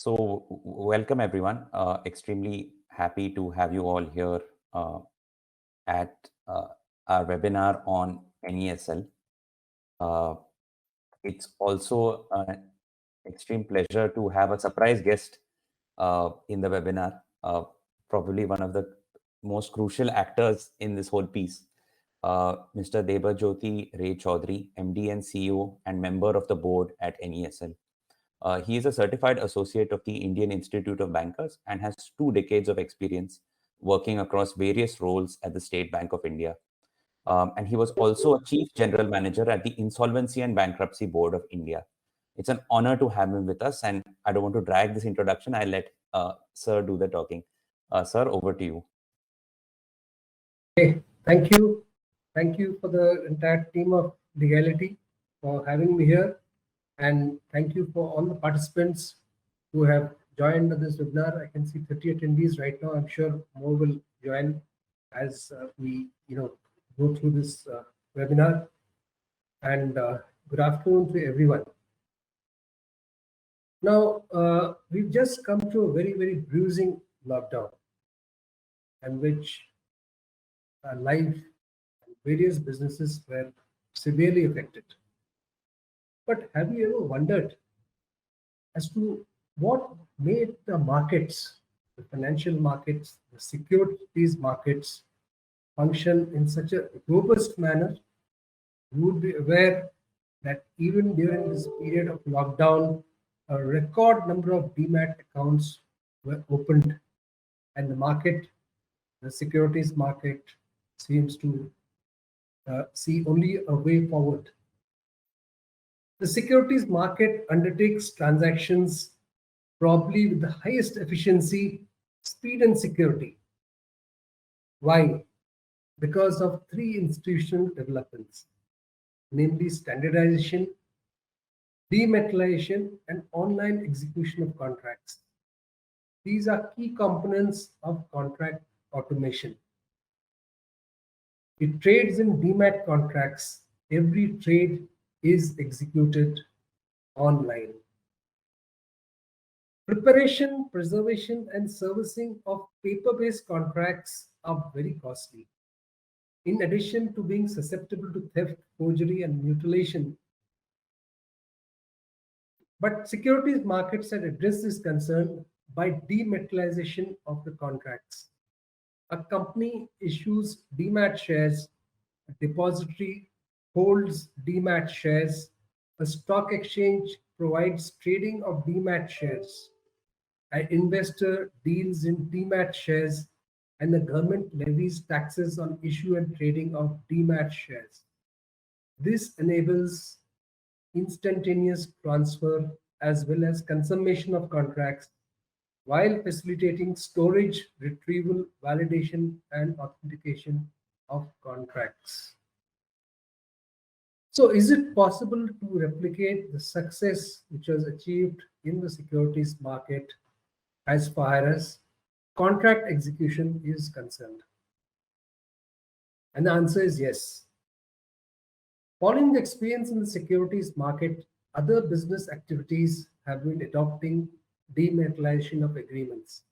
Welcome everyone. Extremely happy to have you all here at our webinar on NESL. Uh, it's also an extreme pleasure to have a surprise guest in the webinar, probably one of the most crucial actors in this whole piece, Mr. Debajyoti Ray Chaudhary, MD and CEO and member of the board at NESL. He is a certified associate of the Indian Institute of Bankers and has 2 decades of experience working across various roles at the State Bank of India. And he was also a chief general manager at the Insolvency and Bankruptcy Board of India. It's an honor to have him with us, and I don't want to drag this introduction. I'll let Sir do the talking. Sir, over to you. Okay, thank you. Thank you for the entire team of Legality for having me here. And thank you for all the participants who have joined this webinar. I can see 30 attendees right now. I'm sure more will join as we go through this webinar. And good afternoon to everyone. Now, we've just come to a very, very bruising lockdown, in which life and various businesses were severely affected. But have you ever wondered as to what made the markets, the financial markets, the securities markets function in such a robust manner? You would be aware that even during this period of lockdown, a record number of demat accounts were opened, and the market, the securities market, seems to see only a way forward. The securities market undertakes transactions probably with the highest efficiency, speed, and security. Why? Because of 3 institutional developments, namely standardization, dematerialization, and online execution of contracts. These are key components of contract automation. It trades in demat contracts. Every trade is executed online. Preparation, preservation, and servicing of paper-based contracts are very costly. In addition to being susceptible to theft, forgery, and mutilation, but securities markets had addressed this concern by dematerialization of the contracts. A company issues demat shares, a depository holds demat shares, a stock exchange provides trading of demat shares, an investor deals in demat shares, and the government levies taxes on issue and trading of demat shares. This enables instantaneous transfer as well as consummation of contracts, while facilitating storage, retrieval, validation, and authentication of contracts. So is it possible to replicate the success which was achieved in the securities market as far as contract execution is concerned? And the answer is yes. Following the experience in the securities market, other business activities have been adopting dematerialization of agreements.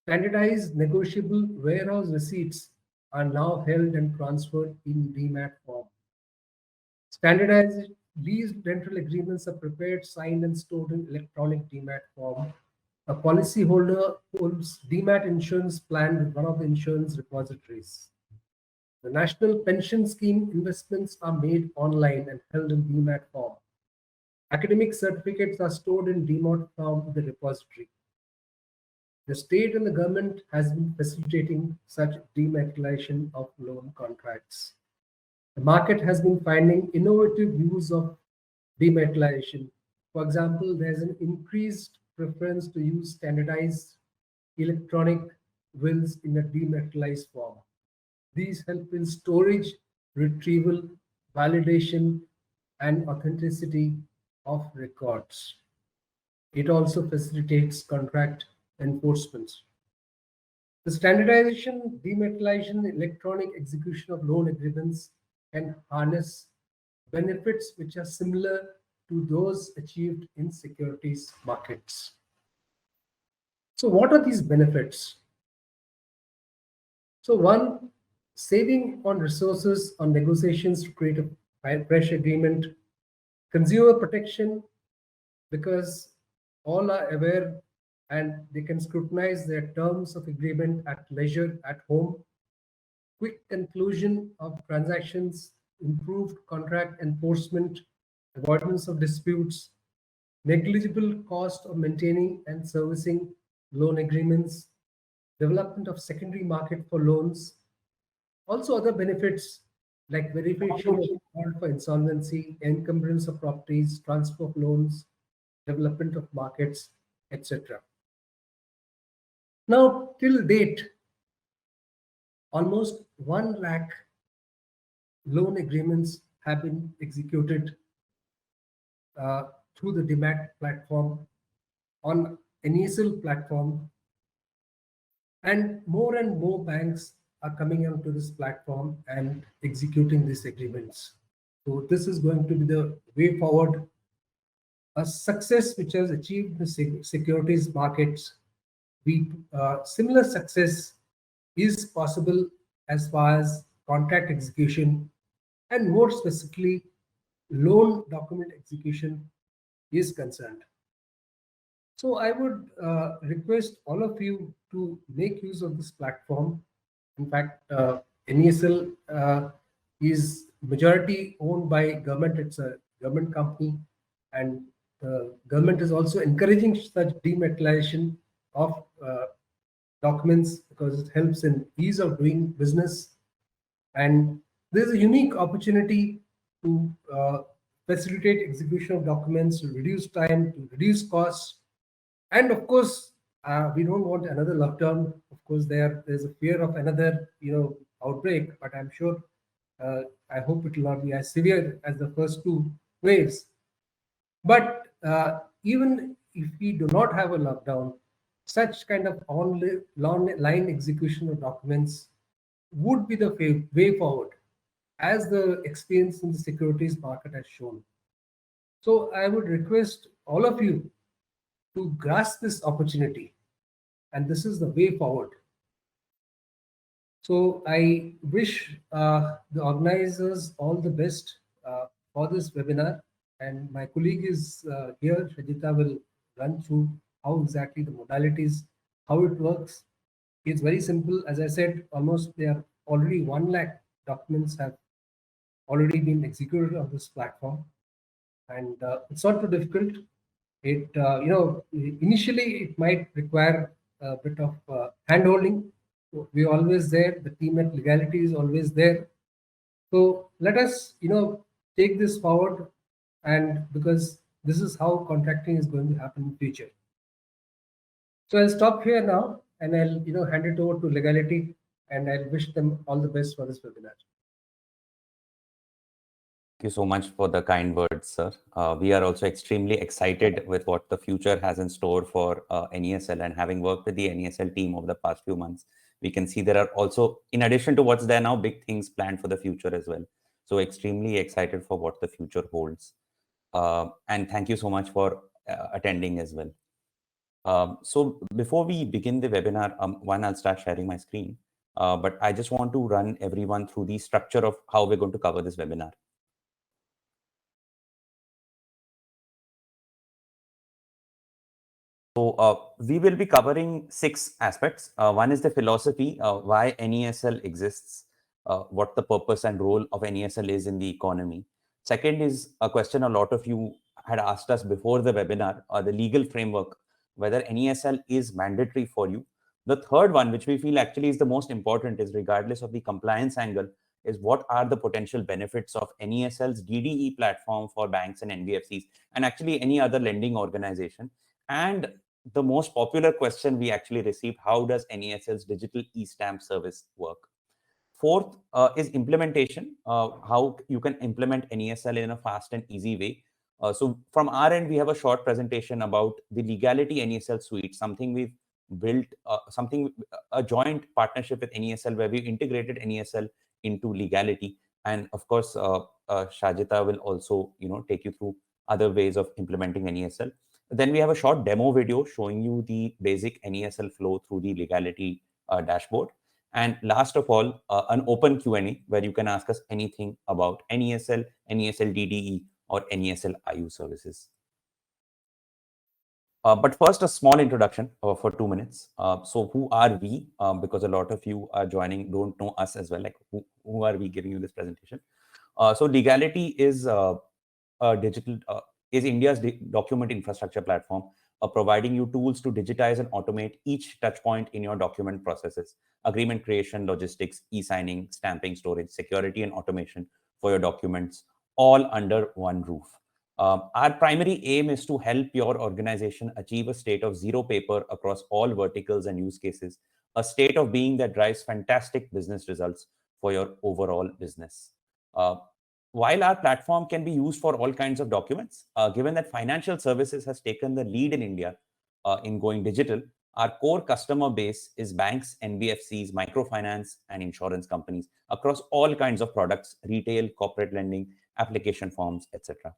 Standardized negotiable warehouse receipts are now held and transferred in demat form. Standardized lease rental agreements are prepared, signed, and stored in electronic demat form. A policyholder holds demat insurance plan with one of the insurance repositories. The National Pension Scheme investments are made online and held in demat form. Academic certificates are stored in demat form in the repository. The state and the government has been facilitating such dematerialization of loan contracts. The market has been finding innovative use of dematerialization. For example, there's an increased preference to use standardized electronic wills in a dematerialized form. These help in storage, retrieval, validation, and authenticity of records. It also facilitates contract enforcement. The standardization, dematerialization, electronic execution of loan agreements can harness benefits which are similar to those achieved in securities markets. So what are these benefits? So one, saving on resources on negotiations to create a fresh agreement. Consumer protection, because all are aware and they can scrutinize their terms of agreement at leisure at home. Quick conclusion of transactions, improved contract enforcement, avoidance of disputes, negligible cost of maintaining and servicing loan agreements, development of secondary market for loans, also other benefits like verification of default for insolvency, encumbrance of properties, transfer of loans, development of markets, etc. Now, till date, almost 1 lakh loan agreements have been executed through the DMAT platform on NESL platform, and more banks are coming onto this platform and executing these agreements. So this is going to be the way forward. A success which has achieved the securities markets. Similar success is possible as far as contract execution and more specifically loan document execution is concerned. So I would request all of you to make use of this platform. In fact, NESL is majority owned by government. It's a government company, and the government is also encouraging such dematerialization of documents because it helps in ease of doing business. And there's a unique opportunity to facilitate execution of documents, to reduce time, to reduce costs, and of course, we don't want another lockdown. Of course, there's a fear of another outbreak, but I'm sure I hope it will not be as severe as the first two waves. But even if we do not have a lockdown, such kind of online execution of documents would be the way forward, as the experience in the securities market has shown. So I would request all of you to grasp this opportunity, and this is the way forward. So I wish the organizers all the best for this webinar, and my colleague is here. Shajita will run through how exactly the modalities, how it works. It's very simple. As I said, almost there are already 1 lakh documents have already been executed on this platform, and it's not too difficult. It initially it might require a bit of hand-holding. We're always there. The team at Legality is always there. So let us take this forward, and because this is how contracting is going to happen in future. So I'll stop here now, and I'll hand it over to Legality, and I'll wish them all the best for this webinar. Thank you so much for the kind words, sir. We are also extremely excited with what the future has in store for NESL, and having worked with the NESL team over the past few months, we can see there are also, in addition to what's there now, big things planned for the future as well. So extremely excited for what the future holds. And thank you so much for attending as well. So before we begin the webinar, I'll start sharing my screen. But I just want to run everyone through the structure of how we're going to cover this webinar. So we will be covering 6 aspects. One is the philosophy, why NESL exists, what the purpose and role of NESL is in the economy. Second is a question a lot of you had asked us before the webinar, the legal framework, whether NESL is mandatory for you. The third one, which we feel actually is the most important, is regardless of the compliance angle, is what are the potential benefits of NESL's DDE platform for banks and NBFCs, and actually any other lending organization. And the most popular question we actually received, how does NESL's digital e-stamp service work? Fourth is implementation, how you can implement NESL in a fast and easy way. So from our end, we have a short presentation about the Legality NESL suite, something we've built, a joint partnership with NESL, where we've integrated NESL into Legality. And of course, Shajita will also take you through other ways of implementing NESL. Then we have a short demo video showing you the basic NESL flow through the legality dashboard. And last of all, an open Q&A where you can ask us anything about NESL, NESL DDE, or NESL IU services. But first, a small introduction for 2 minutes. So who are we? Because a lot of you are joining, don't know us as well. Like who are we giving you this presentation? So Legality is a digital is India's document infrastructure platform, providing you tools to digitize and automate each touch point in your document processes: agreement creation, logistics, e-signing, stamping, storage, security, and automation for your documents, all under one roof. Our primary aim is to help your organization achieve a state of zero paper across all verticals and use cases, a state of being that drives fantastic business results for your overall business. While our platform can be used for all kinds of documents, given that financial services has taken the lead in India in going digital, our core customer base is banks, NBFCs, microfinance, and insurance companies across all kinds of products: retail, corporate lending, application forms, etc.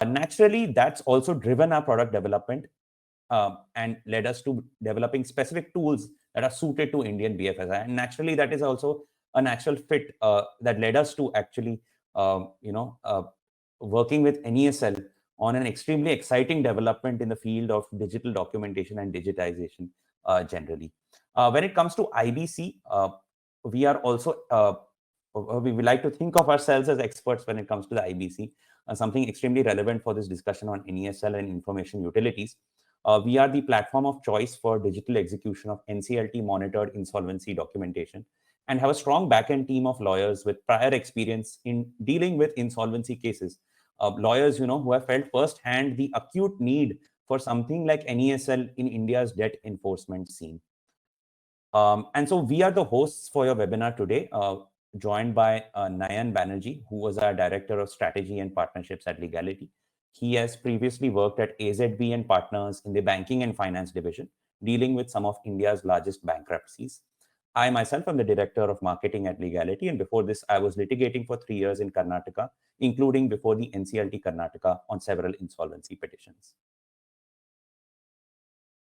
Naturally, that's also driven our product development and led us to developing specific tools that are suited to Indian BFSI. And naturally, that is also a natural fit that led us to actually, working with NESL on an extremely exciting development in the field of digital documentation and digitization generally. When it comes to IBC, we are also we like to think of ourselves as experts when it comes to the IBC. Something extremely relevant for this discussion on NESL and information utilities. We are the platform of choice for digital execution of NCLT monitored insolvency documentation, and have a strong backend team of lawyers with prior experience in dealing with insolvency cases. Lawyers, who have felt firsthand the acute need for something like NESL in India's debt enforcement scene. And so we are the hosts for your webinar today, joined by Nayan Banerjee, who was our Director of Strategy and Partnerships at Legality. He has previously worked at AZB and Partners in the Banking and Finance Division, dealing with some of India's largest bankruptcies. I myself am the Director of Marketing at Legality, and before this, I was litigating for 3 years in Karnataka, including before the NCLT Karnataka on several insolvency petitions.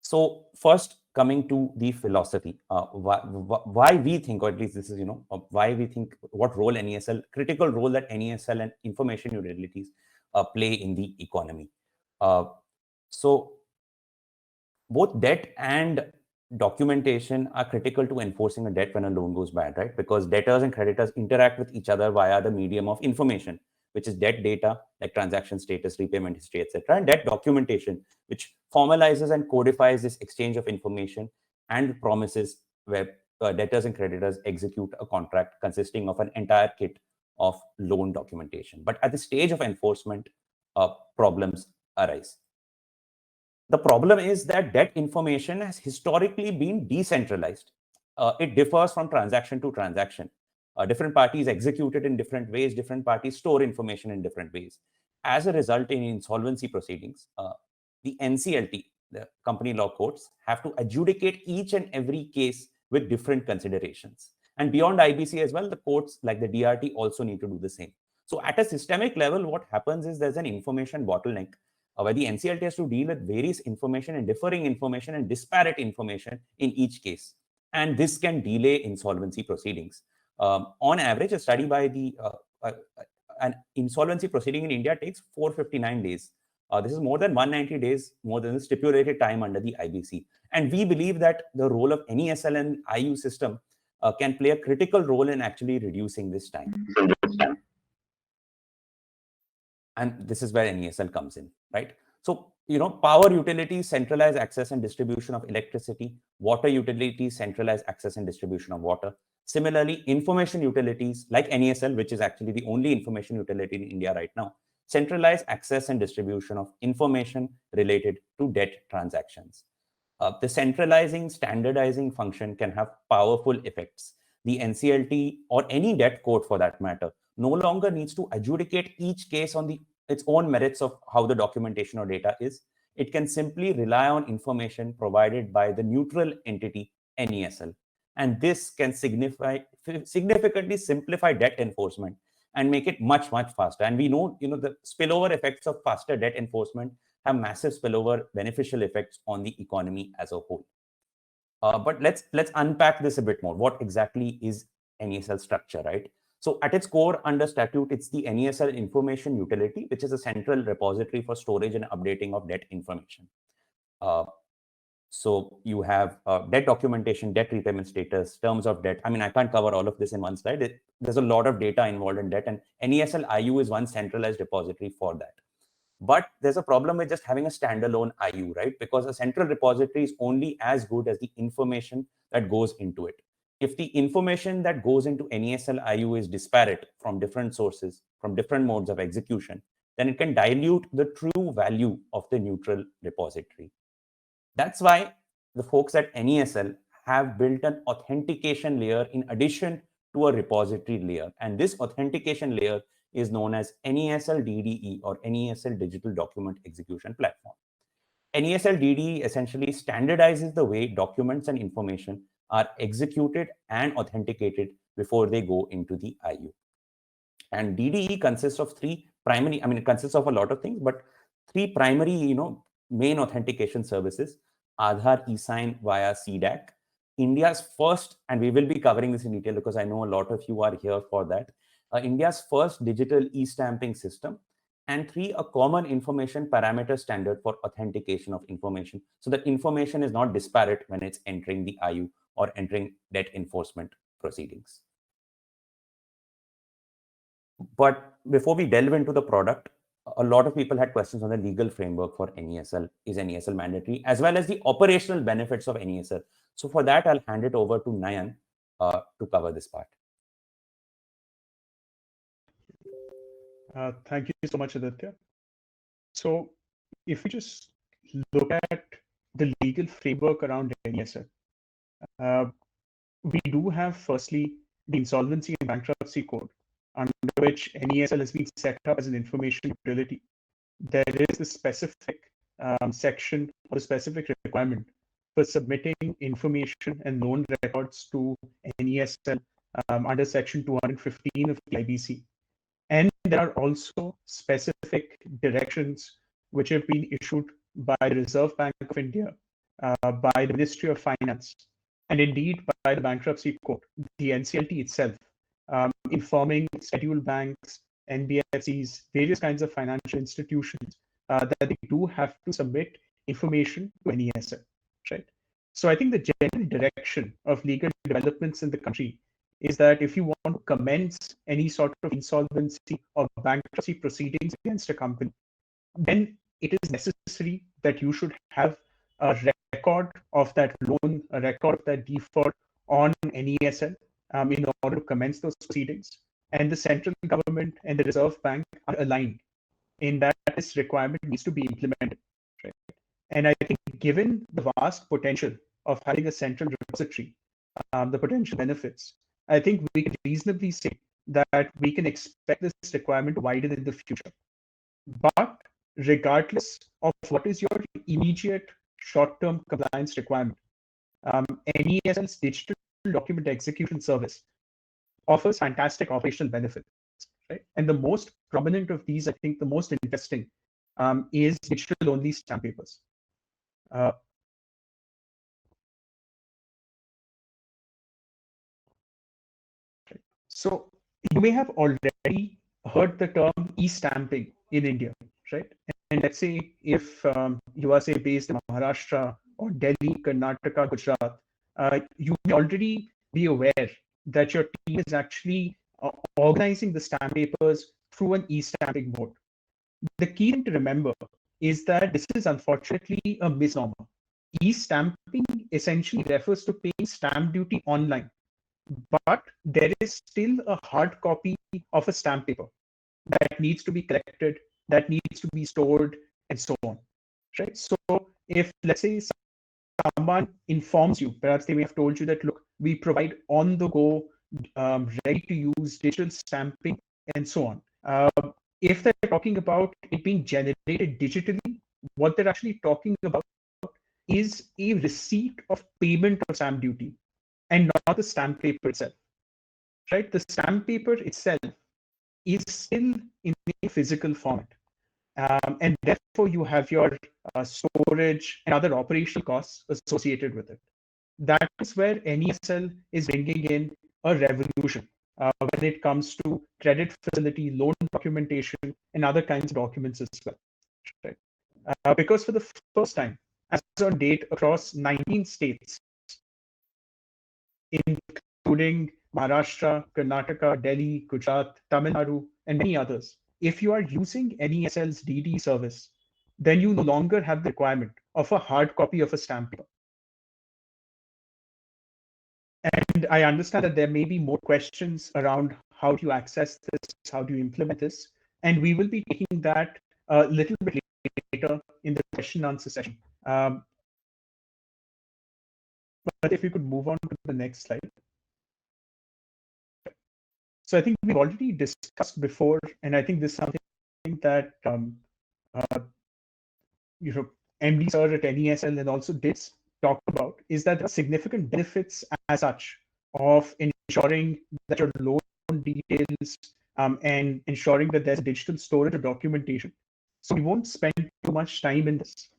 So first, coming to the philosophy, why we think, or at least this is, why we think what role NESL, critical role that NESL and information utilities play in the economy. So both debt and documentation are critical to enforcing a debt when a loan goes bad, right? Because debtors and creditors interact with each other via the medium of information, which is debt data like transaction status, repayment history, etc., and debt documentation, which formalizes and codifies this exchange of information and promises where debtors and creditors execute a contract consisting of an entire kit of loan documentation. But at the stage of enforcement, problems arise. The problem is that debt information has historically been decentralized. It differs from transaction to transaction. Different parties execute it in different ways. Different parties store information in different ways. As a result, in insolvency proceedings, the NCLT, the company law courts, have to adjudicate each and every case with different considerations. And beyond IBC as well, the courts like the DRT also need to do the same. So at a systemic level, what happens is there's an information bottleneck where the NCLT has to deal with various information and differing information and disparate information in each case. And this can delay insolvency proceedings. On average, a study by the an insolvency proceeding in India takes 459 days. This is more than 190 days, more than the stipulated time under the IBC. And we believe that the role of NESL and IU system can play a critical role in actually reducing this time. And this is where NESL comes in, right? So, power utilities centralize access and distribution of electricity. Water utilities centralize access and distribution of water. Similarly, information utilities like NESL, which is actually the only information utility in India right now, centralize access and distribution of information related to debt transactions. The centralizing, standardizing function can have powerful effects. The NCLT or any debt court for that matter no longer needs to adjudicate each case on its own merits of how the documentation or data is. It can simply rely on information provided by the neutral entity, NESL. And this can significantly simplify debt enforcement and make it much, much faster. And we know, the spillover effects of faster debt enforcement have massive spillover beneficial effects on the economy as a whole. But let's unpack this a bit more. What exactly is NESL structure, right? So at its core, under statute, it's the NESL information utility, which is a central repository for storage and updating of debt information. So you have debt documentation, debt repayment status, terms of debt. I mean, I can't cover all of this in one slide. There's a lot of data involved in debt, and NESL IU is one centralized repository for that. But there's a problem with just having a standalone IU, right? Because a central repository is only as good as the information that goes into it. If the information that goes into NESL IU is disparate from different sources, from different modes of execution, then it can dilute the true value of the neutral repository. That's why the folks at NESL have built an authentication layer in addition to a repository layer. And this authentication layer is known as NESL DDE, or NESL Digital Document Execution Platform. NESL DDE essentially standardizes the way documents and information are executed and authenticated before they go into the IU. And DDE consists of three primary, I mean, it consists of a lot of things, but three primary, main authentication services: Aadhaar eSign via CDAC, India's first, and we will be covering this in detail because I know a lot of you are here for that, India's first digital e-stamping system, and three, a common information parameter standard for authentication of information, so that information is not disparate when it's entering the IU or entering debt enforcement proceedings. But before we delve into the product, a lot of people had questions on the legal framework for NESL. Is NESL mandatory? As well as the operational benefits of NESL. So for that, I'll hand it over to Nayan to cover this part. Thank you so much, Aditya. So if we just look at the legal framework around NESL, we do have, firstly, the Insolvency and Bankruptcy Code, under which NESL has been set up as an information utility. There is a specific section or a specific requirement for submitting information and loan records to NESL under Section 215 of the IBC. And there are also specific directions which have been issued by the Reserve Bank of India, by the Ministry of Finance, and indeed by the Bankruptcy Court, the NCLT itself, informing scheduled banks, NBFCs, various kinds of financial institutions that they do have to submit information to NESL, right? So I think the general direction of legal developments in the country is that if you want to commence any sort of insolvency or bankruptcy proceedings against a company, then it is necessary that you should have a record of that loan, a record of that default on NESL in order to commence those proceedings. And the central government and the Reserve Bank are aligned in that this requirement needs to be implemented, right? And I think given the vast potential of having a central repository, the potential benefits, I think we can reasonably say that we can expect this requirement to widen in the future. But regardless of what is your immediate short-term compliance requirement, NESL's digital document execution service offers fantastic operational benefits, right? And the most prominent of these, I think the most interesting, is digital-only stamp papers. So you may have already heard the term e-stamping in India, right? And let's say if you are, say, based in Maharashtra or Delhi, Karnataka, Gujarat, you may already be aware that your team is actually organizing the stamp papers through an e-stamping mode. The key thing to remember is that this is unfortunately a misnomer. E-stamping essentially refers to paying stamp duty online, but there is still a hard copy of a stamp paper that needs to be collected, that needs to be stored, and so on, right? So if, let's say, someone informs you, perhaps they may have told you that, look, we provide on-the-go, ready-to-use digital stamping, and so on. If they're talking about it being generated digitally, what they're actually talking about is a receipt of payment of stamp duty and not the stamp paper itself, right? The stamp paper itself is still in a physical format. And therefore you have your storage and other operational costs associated with it. That is where NESL is bringing in a revolution when it comes to credit facility, loan documentation, and other kinds of documents as well. Right? Because for the first time, as on date, across 19 states, including Maharashtra, Karnataka, Delhi, Gujarat, Tamil Nadu, and many others, if you are using NESL's DD service, then you no longer have the requirement of a hard copy of a stamp paper. And I understand that there may be more questions around how do you access this, how do you implement this, and we will be taking that a little bit later in the question and answer session. But if you could move on to the next slide. So I think we've already discussed before, and I think this is something that MD sir at NESL and also did talk about, is that there are significant benefits as such of ensuring that your loan details and ensuring that there's digital storage of documentation. So we won't spend too much time in this.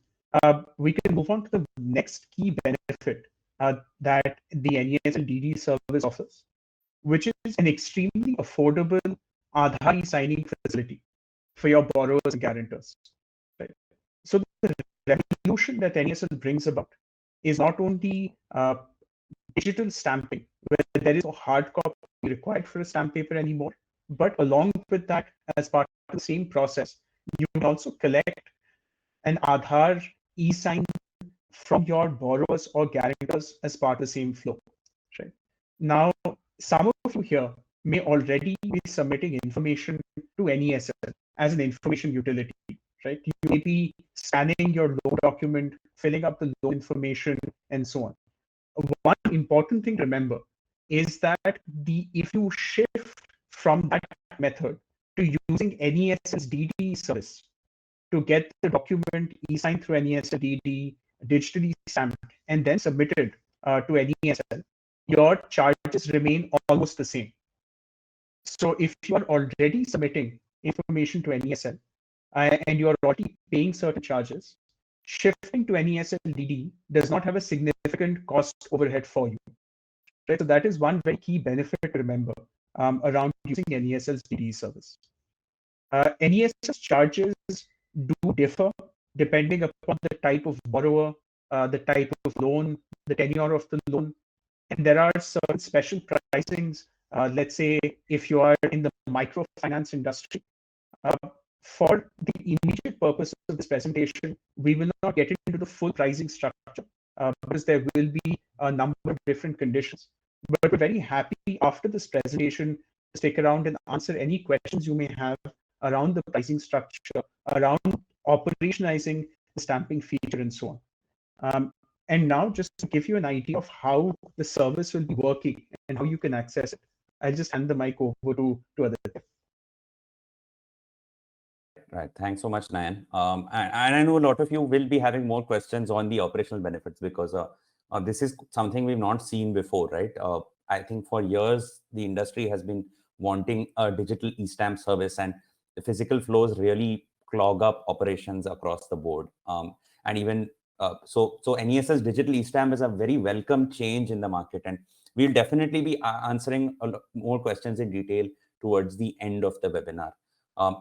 We can move on to the next key benefit that the NESL DD service offers, which is an extremely affordable Aadhaar e-signing facility for your borrowers and guarantors. Right? So the revolution that NESL brings about is not only digital stamping, where there is no hard copy required for a stamp paper anymore, but along with that, as part of the same process, you can also collect an Aadhaar e-sign from your borrowers or guarantors as part of the same flow. Right? Now, some of you here may already be submitting information to NESL as an information utility. Right? You may be scanning your loan document, filling up the loan information, and so on. One important thing to remember is that if you shift from that method to using NESL's DD service to get the document e-signed through NESL DD, digitally stamped, and then submitted to NESL, your charges remain almost the same. So if you are already submitting information to NESL and you are already paying certain charges, shifting to NESL DD does not have a significant cost overhead for you. Right? So that is one very key benefit to remember around using NESL's DD service. NESL's charges do differ depending upon the type of borrower, the type of loan, the tenure of the loan, and there are certain special pricings. Let's say if you are in the microfinance industry, for the immediate purpose of this presentation, we will not get into the full pricing structure because there will be a number of different conditions. But we're very happy after this presentation to stick around and answer any questions you may have around the pricing structure, around operationalizing the stamping feature, and so on. And now, just to give you an idea of how the service will be working and how you can access it, I'll just hand the mic over to Aditya. Right. Thanks so much, Nayan. And I know a lot of you will be having more questions on the operational benefits because this is something we've not seen before, right? I think for years, the industry has been wanting a digital e-stamp service, and the physical flows really clog up operations across the board. And even so NESL's digital e-stamp is a very welcome change in the market, and we'll definitely be answering a lot more questions in detail towards the end of the webinar.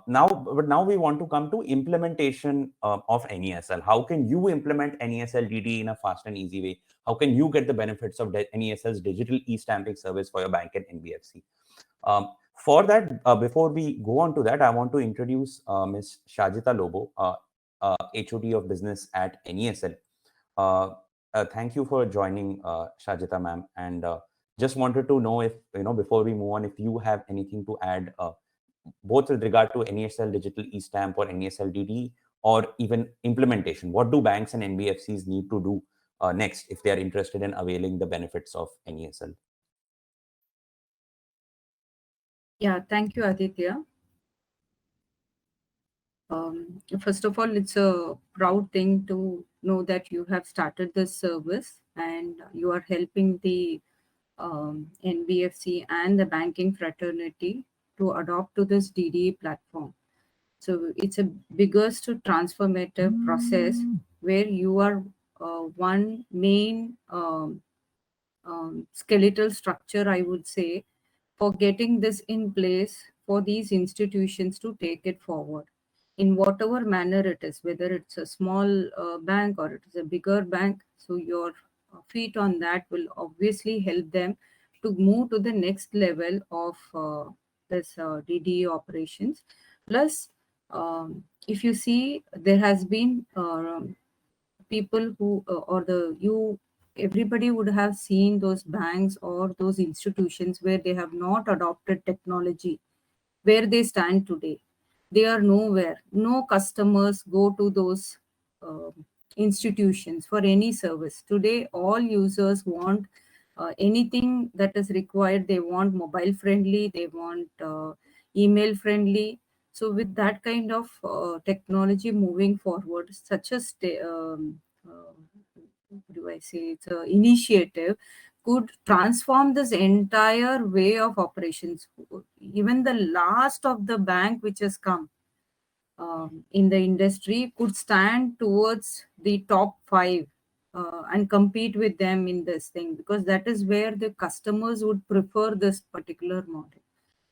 Now we want to come to implementation of NESL. How can you implement NESL DD in a fast and easy way? How can you get the benefits of NESL's digital e-stamping service for your bank and NBFC? For that, before we go on to that, I want to introduce Ms. Shajita Lobo, HOD of Business at NESL. Thank you for joining, Shajita ma'am, and just wanted to know if, before we move on, if you have anything to add both with regard to NESL digital e-stamp or NESL DD, or even implementation. What do banks and NBFCs need to do next if they are interested in availing the benefits of NESL? Yeah, thank you, Aditya. First of all, it's a proud thing to know that you have started this service and you are helping the NBFC and the banking fraternity to adopt to this DD platform. So it's a biggest transformative process where you are one main skeletal structure, I would say, for getting this in place for these institutions to take it forward in whatever manner it is, whether it's a small bank or it is a bigger bank. So your feet on that will obviously help them to move to the next level of this DDE operations. Plus, if you see, there has been people who or the you everybody would have seen those banks or those institutions where they have not adopted technology, where they stand today. They are nowhere. No customers go to those institutions for any service. Today, all users want anything that is required. They want mobile friendly, they want email friendly. So, with that kind of technology moving forward, such a what do I say? It's an initiative could transform this entire way of operations. Even the last of the bank which has come in the industry could stand towards the top five and compete with them in this thing, because that is where the customers would prefer this particular model.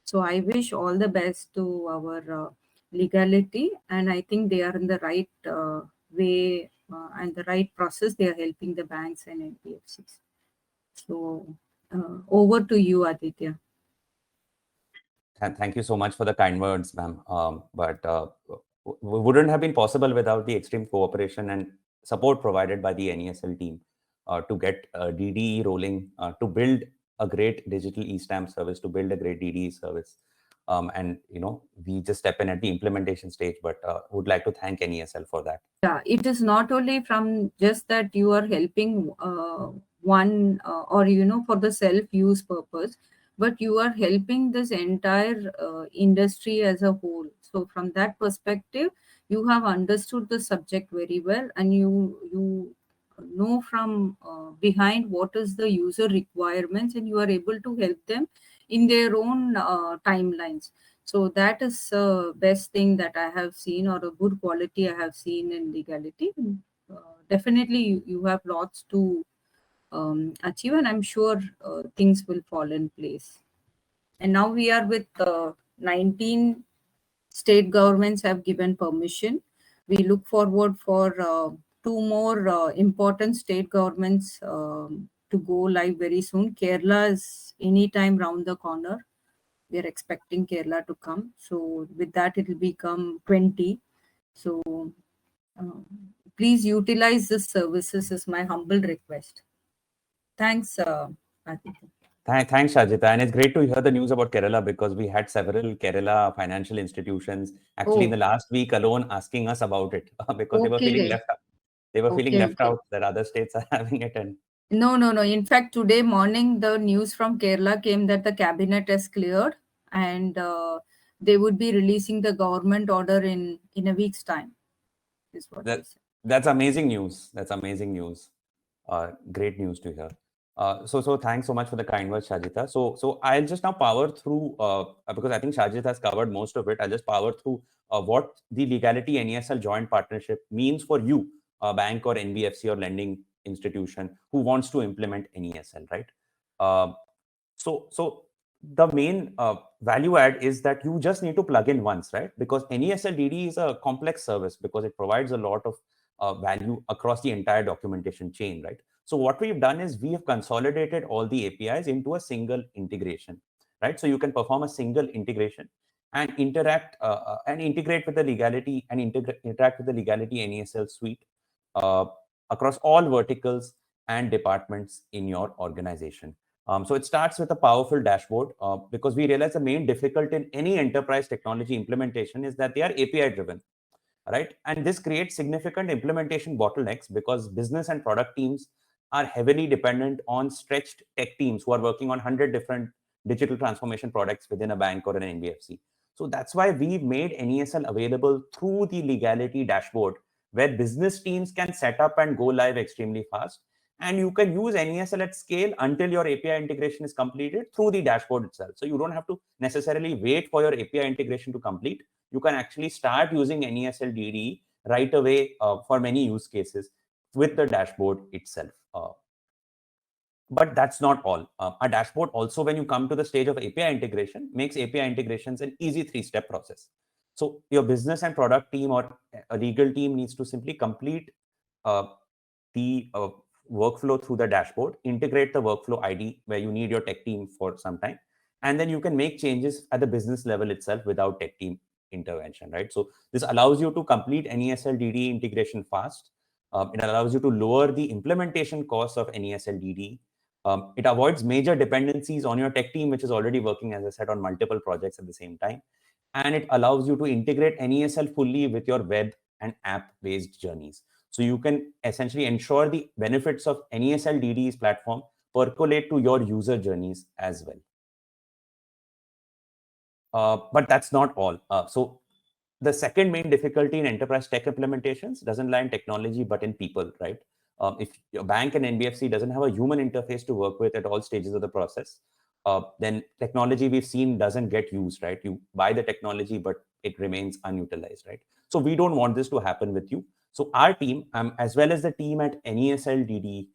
So I wish all the best to our legality, and I think they are in the right way and the right process. They are helping the banks and NBFCs. So over to you, Aditya. Thank you so much for the kind words, ma'am. But wouldn't have been possible without the extreme cooperation and support provided by the NESL team to get DDE rolling, to build a great digital e-stamp service, to build a great DDE service. And, we just step in at the implementation stage, but would like to thank NESL for that. Yeah, it is not only from just that you are helping one or, for the self-use purpose, but you are helping this entire industry as a whole. So from that perspective, you have understood the subject very well, and you know from behind what is the user requirements, and you are able to help them in their own timelines. So that is the best thing that I have seen, or a good quality I have seen in legality. Definitely, you have lots to achieve, and I'm sure things will fall in place. And now we are with 19 state governments have given permission. We look forward for 2 more important state governments to go live very soon. Kerala is anytime round the corner. We are expecting Kerala to come. So with that, it will become 20. So please utilize this services is my humble request. Thanks, Aditya. Thanks, Shajita. And it's great to hear the news about Kerala, because we had several Kerala financial institutions actually in the last week alone asking us about it because they were feeling left out. They were feeling left out that other states are having it. And No. In fact, today morning, the news from Kerala came that the cabinet has cleared, and they would be releasing the government order in a week's time. Is what they said. That's amazing news. That's amazing news. Great news to hear. So thanks so much for the kind words, Shajita. So I'll just now power through because I think Shajita has covered most of it. I'll just power through what the Legality NESL joint partnership means for you, a bank or NBFC or lending institution who wants to implement NESL, right? So the main value add is that you just need to plug in once, right? Because NESL DD is a complex service because it provides a lot of value across the entire documentation chain, right? So what we've done is we have consolidated all the APIs into a single integration, right? So you can perform a single integration and interact and integrate with the legality and interact with the legality NESL suite across all verticals and departments in your organization. So it starts with a powerful dashboard because we realize the main difficulty in any enterprise technology implementation is that they are API driven, right? And this creates significant implementation bottlenecks because business and product teams are heavily dependent on stretched tech teams who are working on 100 different digital transformation products within a bank or an NBFC. So that's why we've made NESL available through the legality dashboard, where business teams can set up and go live extremely fast. And you can use NESL at scale until your API integration is completed through the dashboard itself. So you don't have to necessarily wait for your API integration to complete. You can actually start using NESL DDE right away for many use cases with the dashboard itself. But that's not all. A dashboard also, when you come to the stage of API integration, makes API integrations an easy 3-step process. So your business and product team or a legal team needs to simply complete the workflow through the dashboard, integrate the workflow ID where you need your tech team for some time, and then you can make changes at the business level itself without tech team intervention, right? So this allows you to complete NESL DDE integration fast. It allows you to lower the implementation costs of NESL DDE. It avoids major dependencies on your tech team, which is already working, as I said, on multiple projects at the same time. And it allows you to integrate NESL fully with your web and app-based journeys. So you can essentially ensure the benefits of NESL DDE's platform percolate to your user journeys as well. But that's not all. So the second main difficulty in enterprise tech implementations doesn't lie in technology, but in people, right? If your bank and NBFC doesn't have a human interface to work with at all stages of the process, then technology we've seen doesn't get used, right? You buy the technology, but it remains unutilized, right? So we don't want this to happen with you. So our team, as well as the team at NESL DDE,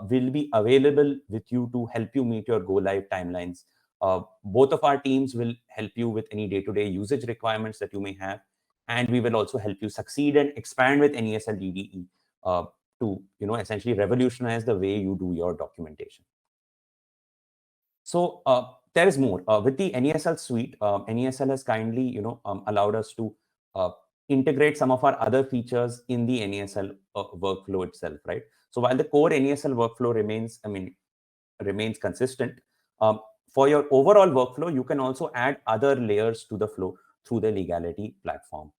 will be available with you to help you meet your go live timelines. Both of our teams will help you with any day-to-day usage requirements that you may have, and we will also help you succeed and expand with NESL DDE to essentially revolutionize the way you do your documentation. So there is more with the NESL suite. NESL has kindly allowed us to integrate some of our other features in the NESL workflow itself, right? So while the core NESL workflow remains consistent, for your overall workflow, you can also add other layers to the flow through the Legality platform.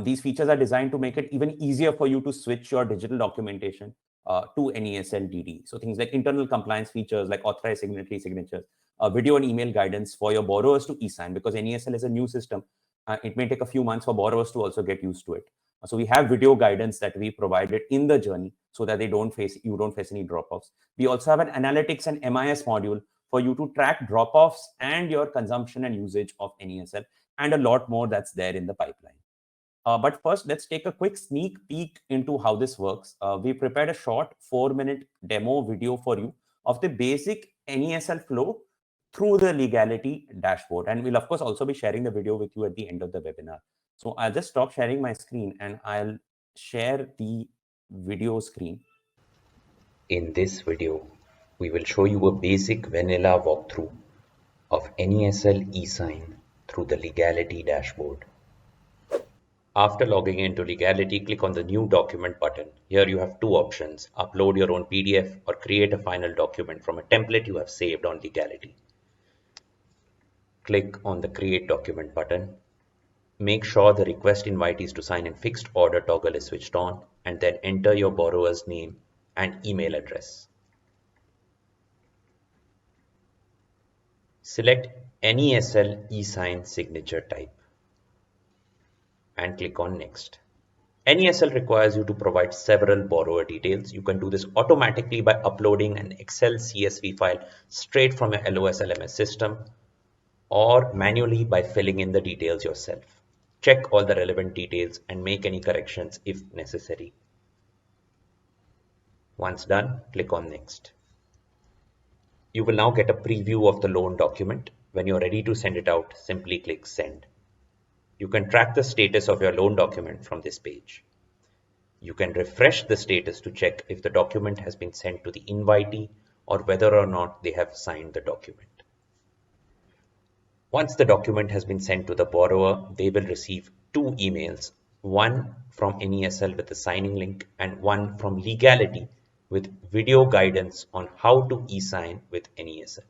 These features are designed to make it even easier for you to switch your digital documentation to NESL DDE. So things like internal compliance features like authorized signatory signatures, video and email guidance for your borrowers to e-sign, because NESL is a new system. It may take a few months for borrowers to also get used to it. So we have video guidance that we provided in the journey so that you don't face any drop-offs. We also have an analytics and MIS module for you to track drop-offs and your consumption and usage of NESL, and a lot more that's there in the pipeline. But first, let's take a quick sneak peek into how this works. We prepared a short 4-minute demo video for you of the basic NESL flow through the Legality dashboard. And we'll, of course, also be sharing the video with you at the end of the webinar. So I'll just stop sharing my screen and I'll share the video screen. In this video, we will show you a basic vanilla walkthrough of NESL eSign through the Legality dashboard. After logging into Legality, click on the New Document button. Here you have two options: upload your own PDF or create a final document from a template you have saved on Legality. Click on the Create Document button. Make sure the request invitees to sign in fixed order toggle is switched on, and then enter your borrower's name and email address. Select NESL eSign signature type and click on Next. NESL requires you to provide several borrower details. You can do this automatically by uploading an Excel CSV file straight from your LOS LMS system, or manually by filling in the details yourself. Check all the relevant details and make any corrections if necessary. Once done, click on Next. You will now get a preview of the loan document. When you're ready to send it out, simply click Send. You can track the status of your loan document from this page. You can refresh the status to check if the document has been sent to the invitee or whether or not they have signed the document. Once the document has been sent to the borrower, they will receive two emails, one from NESL with the signing link and one from Legality with video guidance on how to e-sign with NESL.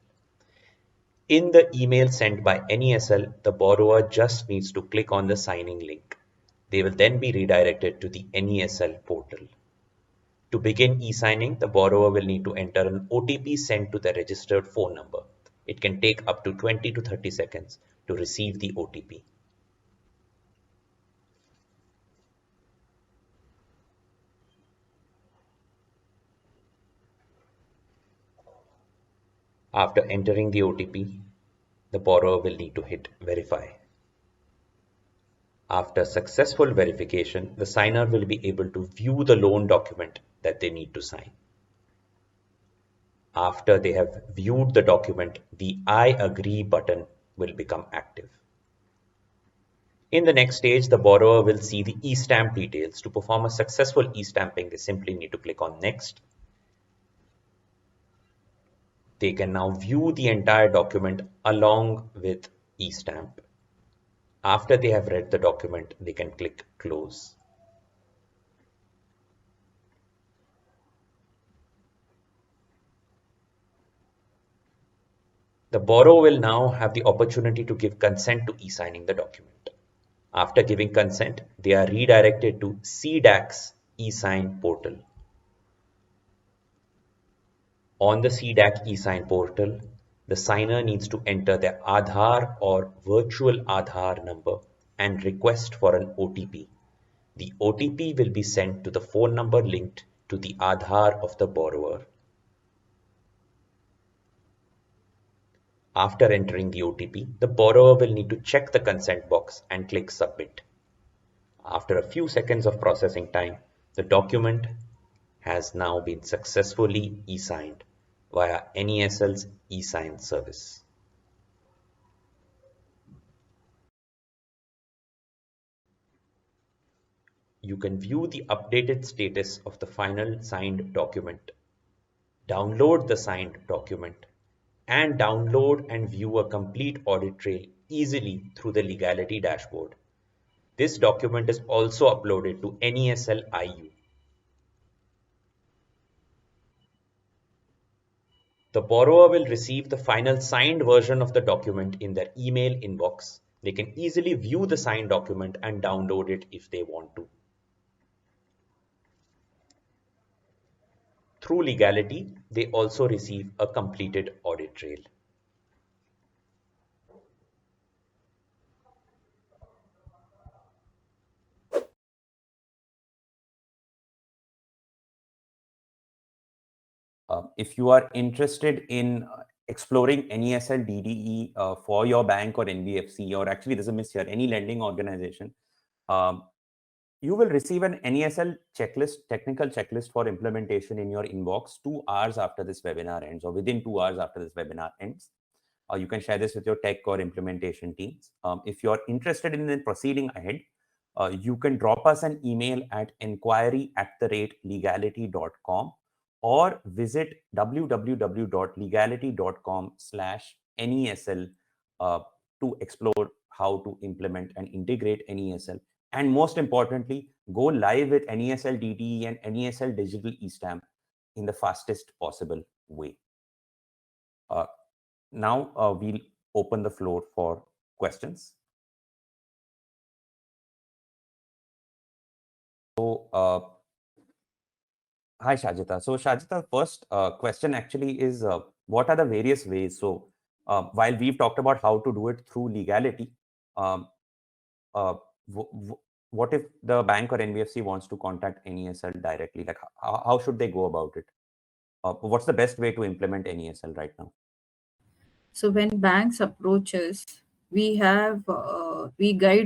In the email sent by NESL, the borrower just needs to click on the signing link. They will then be redirected to the NESL portal. To begin e-signing, the borrower will need to enter an OTP sent to the registered phone number. It can take up to 20 to 30 seconds to receive the OTP. After entering the OTP, the borrower will need to hit verify. After successful verification, the signer will be able to view the loan document that they need to sign. After they have viewed the document, the I agree button will become active. In the next stage, the borrower will see the e-stamp details. To perform a successful e-stamping, they simply need to click on next. They can now view the entire document along with e-stamp. After they have read the document, they can click close. The borrower will now have the opportunity to give consent to e-signing the document. After giving consent, they are redirected to CDAC's eSign portal. On the CDAC eSign portal, the signer needs to enter their Aadhaar or virtual Aadhaar number and request for an OTP. The OTP will be sent to the phone number linked to the Aadhaar of the borrower. After entering the OTP, the borrower will need to check the consent box and click submit. After a few seconds of processing time, the document has now been successfully e-signed via NESL's e-sign service. You can view the updated status of the final signed document, download the signed document, and download and view a complete audit trail easily through the legality dashboard. This document is also uploaded to NESL IU. The borrower will receive the final signed version of the document in their email inbox. They can easily view the signed document and download it if they want to. Through legality, they also receive a completed audit trail. If you are interested in exploring NESL DDE for your bank or NBFC, or actually there's a miss here, any lending organization, you will receive an NESL checklist, technical checklist for implementation in your inbox 2 hours after this webinar ends, or within 2 hours after this webinar ends. You can share this with your tech or implementation teams. If you're interested in proceeding ahead, you can drop us an email at enquiry@legality.com or visit www.legality.com/NESL to explore how to implement and integrate NESL. And most importantly, go live with NESL DDE and NESL Digital eStamp in the fastest possible way. Now we'll open the floor for questions. So, hi Shajita. So Shajita, first question actually is, what are the various ways? So while we've talked about how to do it through legality, what if the bank or NBFC wants to contact NESL directly? Like how should they go about it? What's the best way to implement NESL right now? So when banks approach us, we guide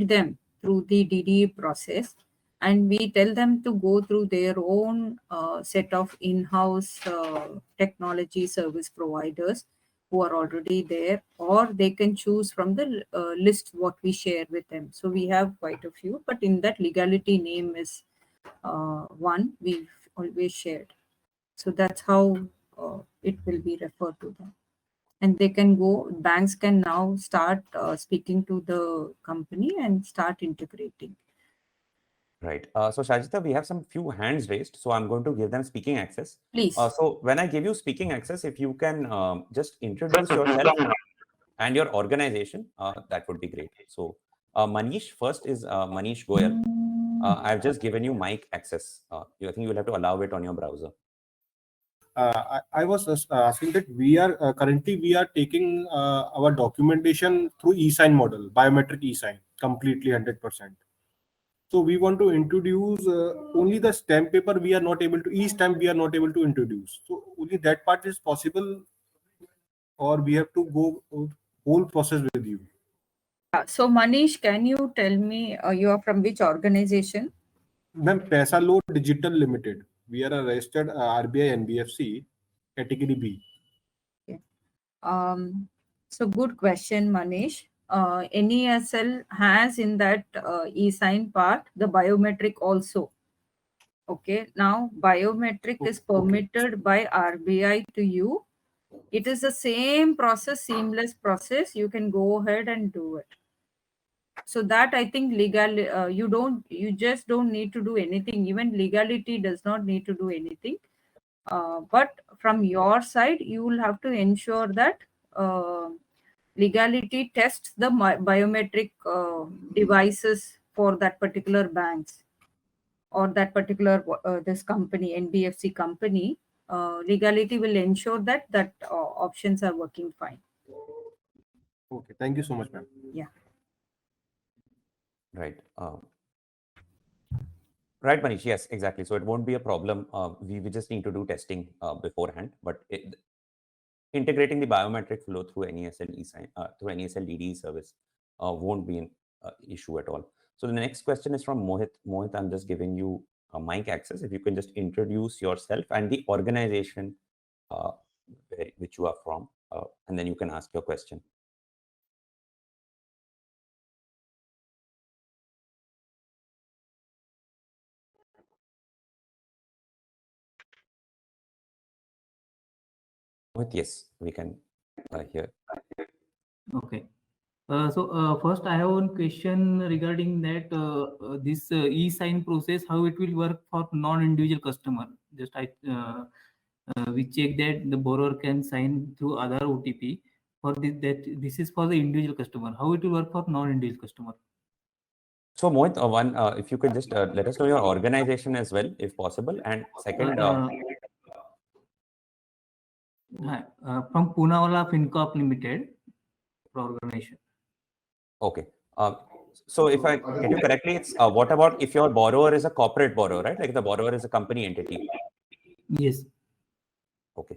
them through the DDE process, and we tell them to go through their own set of in-house technology service providers who are already there, or they can choose from the list what we share with them. So we have quite a few, but in that legality name is one we've always shared. So that's how it will be referred to them. And they can go, banks can now start speaking to the company and start integrating. Right. So Shajita, we have some few hands raised, so I'm going to give them speaking access. Please. So when I give you speaking access, if you can just introduce yourself and your organization, that would be great. So Manish, first is Manish Goyal. I've just given you mic access. I think you will have to allow it on your browser. I was asking that we are currently taking our documentation through e-sign model, biometric e-sign, completely 100%. So we want to introduce only the stamp paper. We are not able to e-stamp. We are not able to introduce. So only that part is possible or we have to go whole process with you? So Manish, can you tell me you are from which organization? Ma'am, Paisa Load Digital Limited. We are a registered RBI NBFC category B. So good question, Manish. NESL has in that e-sign part the biometric also. Okay, now biometric is permitted by RBI to you. It is the same process, seamless process. You can go ahead and do it. So that I think you just don't need to do anything. Even legality does not need to do anything. But from your side, you will have to ensure that legality tests the biometric devices for that particular banks or that particular this company, NBFC company. Legality will ensure that options are working fine. Okay, thank you so much, ma'am. Yeah. Right. Right, Manish. Yes, exactly. So it won't be a problem. We just need to do testing beforehand, but integrating the biometric flow through NESL e-sign through NESL DDE service won't be an issue at all. So the next question is from Mohit. Mohit, I'm just giving you mic access. If you can just introduce yourself and the organization which you are from, and then you can ask your question. Mohit, yes, we can hear. Okay. So first I have one question regarding that this e-sign process, how it will work for non-individual customer. Just we check that the borrower can sign through other OTP. For this, that this is for the individual customer. How it will work for non-individual customer? So Mohit, if you could just let us know your organization as well, if possible, and second. From Poonawalla FinCorp Limited organization. Okay. So if I get you correctly, it's what about if your borrower is a corporate borrower, right? Like the borrower is a company entity. Yes. Okay.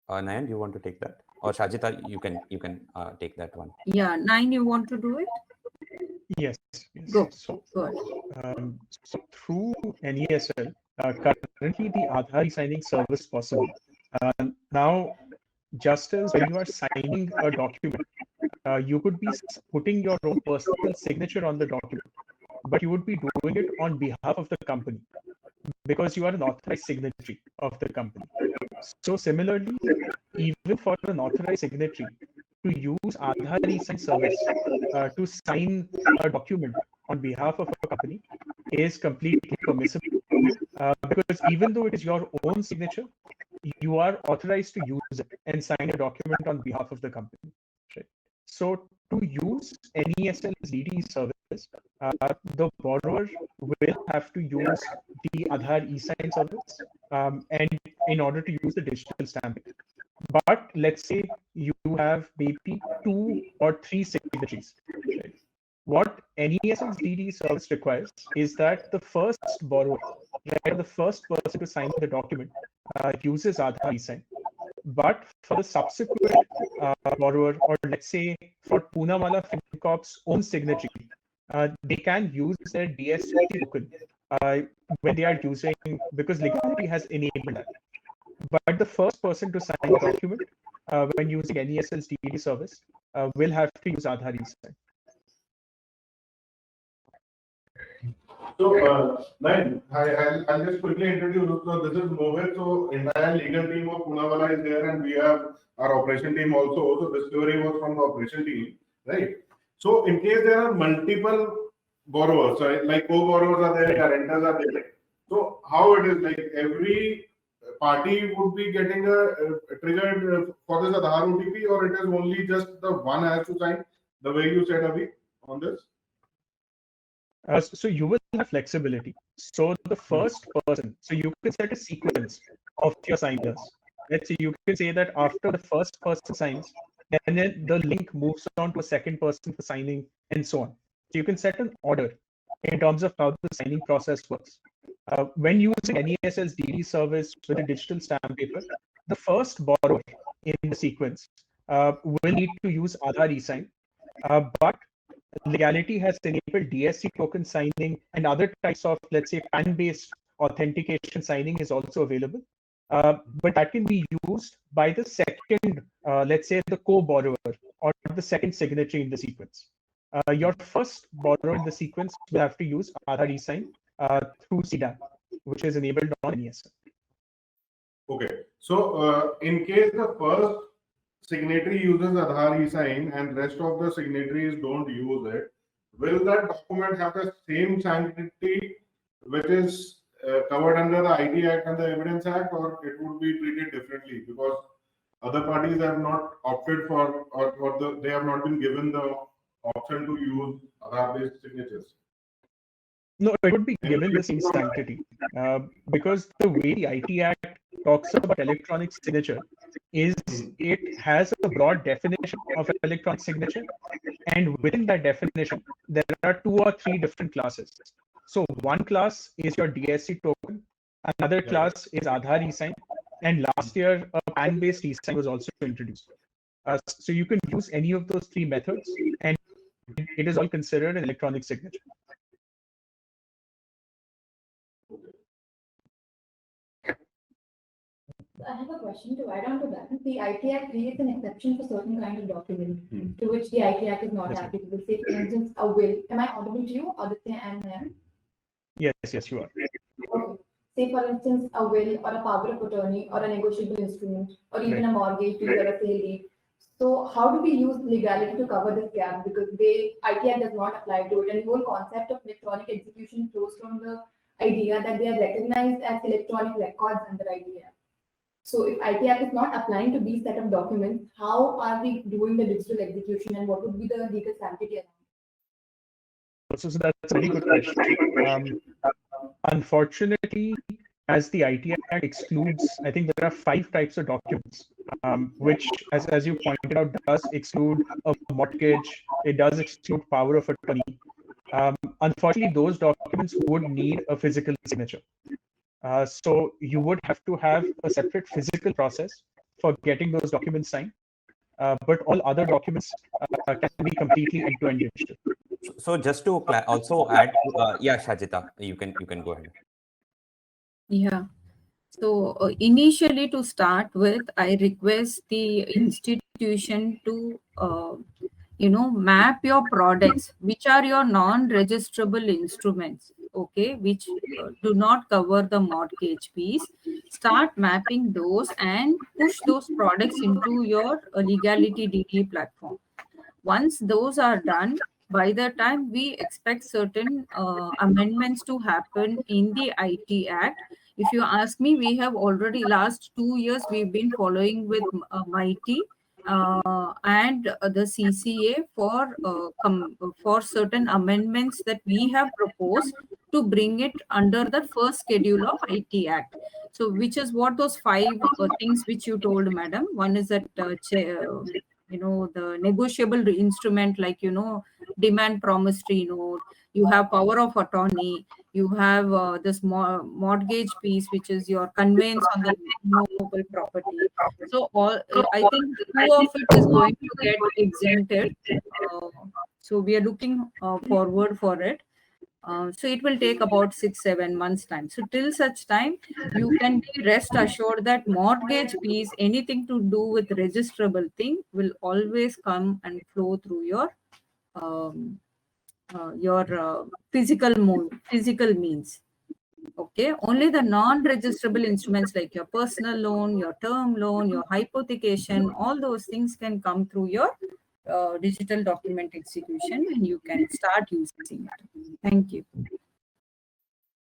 Nayan, you want to take that, or Shajita, you can take that one. Yeah, Nayan, you want to do it? Yes. Go. So, Go ahead. so through NESL, currently the Aadhaar signing service possible. Now, just as when you are signing a document, you could be putting your own personal signature on the document, but you would be doing it on behalf of the company because you are an authorized signatory of the company. So similarly, even for an authorized signatory to use Aadhaar e-sign service to sign a document on behalf of a company is completely permissible because even though it is your own signature, you are authorized to use it and sign a document on behalf of the company. Right? So to use NESL's DDE service, the borrower will have to use the Aadhaar e-sign service and in order to use the digital stamping. But let's say you have maybe 2 or 3 signatories. Right? What NESL's DDE service requires is that the first borrower, right, the first person to sign the document uses Aadhaar e-sign. But for the subsequent borrower, or let's say for Poonawalla FinCorp's own signatory, they can use their DSC token when they are using, because legality has enabled that. But the first person to sign the document when using NESL's DDE service will have to use Aadhaar e-sign. So, I'll just quickly introduce. So, this is Mohit. So, entire legal team of Poonawalla is there, and we have our operation team also. So, discovery was from the operation team, right? So, in case there are multiple borrowers, so like co-borrowers are there, guarantors are there. So, how it is, like every party would be getting a triggered for this Aadhaar OTP, or it is only just the one has to sign, the way you said, Avi, on this? So you will have flexibility. So the first person, so you can set a sequence of your signers. Let's say you can say that after the first person signs, and then the link moves on to a second person for signing, and so on. So you can set an order in terms of how the signing process works. When using NESL's DD service with a digital stamp paper, the first borrower in the sequence will need to use Aadhaar eSign, but Legality has enabled DSC token signing and other types of, let's say, PAN-based authentication signing is also available. But that can be used by the second, let's say, the co-borrower or the second signatory in the sequence. Your first borrower in the sequence will have to use Aadhaar eSign through CDAP, which is enabled on NESL. Okay. So in case the first signatory uses Aadhaar eSign and rest of the signatories don't use it, will that document have the same sanctity which is covered under the IT Act and the Evidence Act, or it would be treated differently because other parties have not opted for, or they have not been given the option to use Aadhaar-based signatures? No, it would be given the same sanctity because the way the IT Act talks about electronic signature is it has a broad definition of electronic signature, and within that definition, there are 2 or 3 different classes. So one class is your DSC token, another class is Aadhaar eSign, and last year a PAN-based eSign was also introduced. So you can use any of those 3 methods, and it is all considered an electronic signature. I have a question to add on to that. The IT Act creates an exception for certain kind of documents to which the IT Act is not Yes, applicable. Say, for instance, a will. Am I audible to you, Aditya and Nayan? Yes, you are. Okay. Say, for instance, a will or a power of attorney or a negotiable instrument or even a mortgage to get a sale deed. So how do we use legality to cover this gap? Because the IT Act does not apply to it, and the whole concept of electronic execution flows from the idea that they are recognized as electronic records under IT Act. So if IT Act is not applying to these set of documents, how are we doing the digital execution, and what would be the legal sanctity around it? So that's a very good question. Unfortunately, as the IT Act excludes, I think there are 5 types of documents, which, as you pointed out, does exclude a mortgage. It does exclude power of attorney. Unfortunately, those documents would need a physical signature. So you would have to have a separate physical process for getting those documents signed. But all other documents can be completely end-to-end digital. So just to also add, yeah, Shajita, you can go ahead. Yeah. So initially, to start with, I request the institution to map your products, which are your non-registrable instruments, okay, which do not cover the mortgage piece. Start mapping those and push those products into your legality DD platform. Once those are done, by the time we expect certain amendments to happen in the IT Act, if you ask me, we have already last 2 years we've been following with MIT and the CCA for certain amendments that we have proposed to bring it under the first schedule of IT Act. So, which is what those 5 things which you told, madam. One is that the negotiable instrument, like demand promissory note. You have power of attorney. You have this mortgage piece, which is your conveyance on the movable property. So I think 2 of it is going to get exempted. So we are looking forward for it. So it will take about 6-7 months time. So till such time, you can be rest assured that mortgage piece, anything to do with registrable thing, will always come and flow through your physical means. Okay, only the non-registrable instruments like your personal loan, your term loan, your hypothecation, all those things can come through your digital document execution, and you can start using it. Thank you.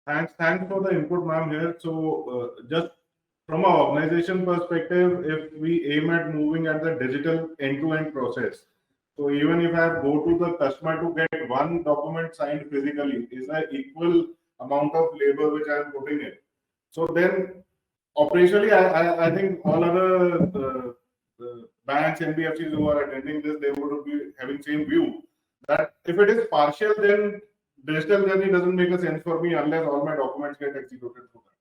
Thanks for the input, ma'am, here. So just from an organization perspective, if we aim at moving at the digital end-to-end process, so even if I go to the customer to get one document signed physically, is an equal amount of labor which I am putting in. So then operationally, I think all other banks, NBFCs who are attending this, they would be having same view that if it is partial, then digital journey doesn't make a sense for me unless all my documents get executed through that.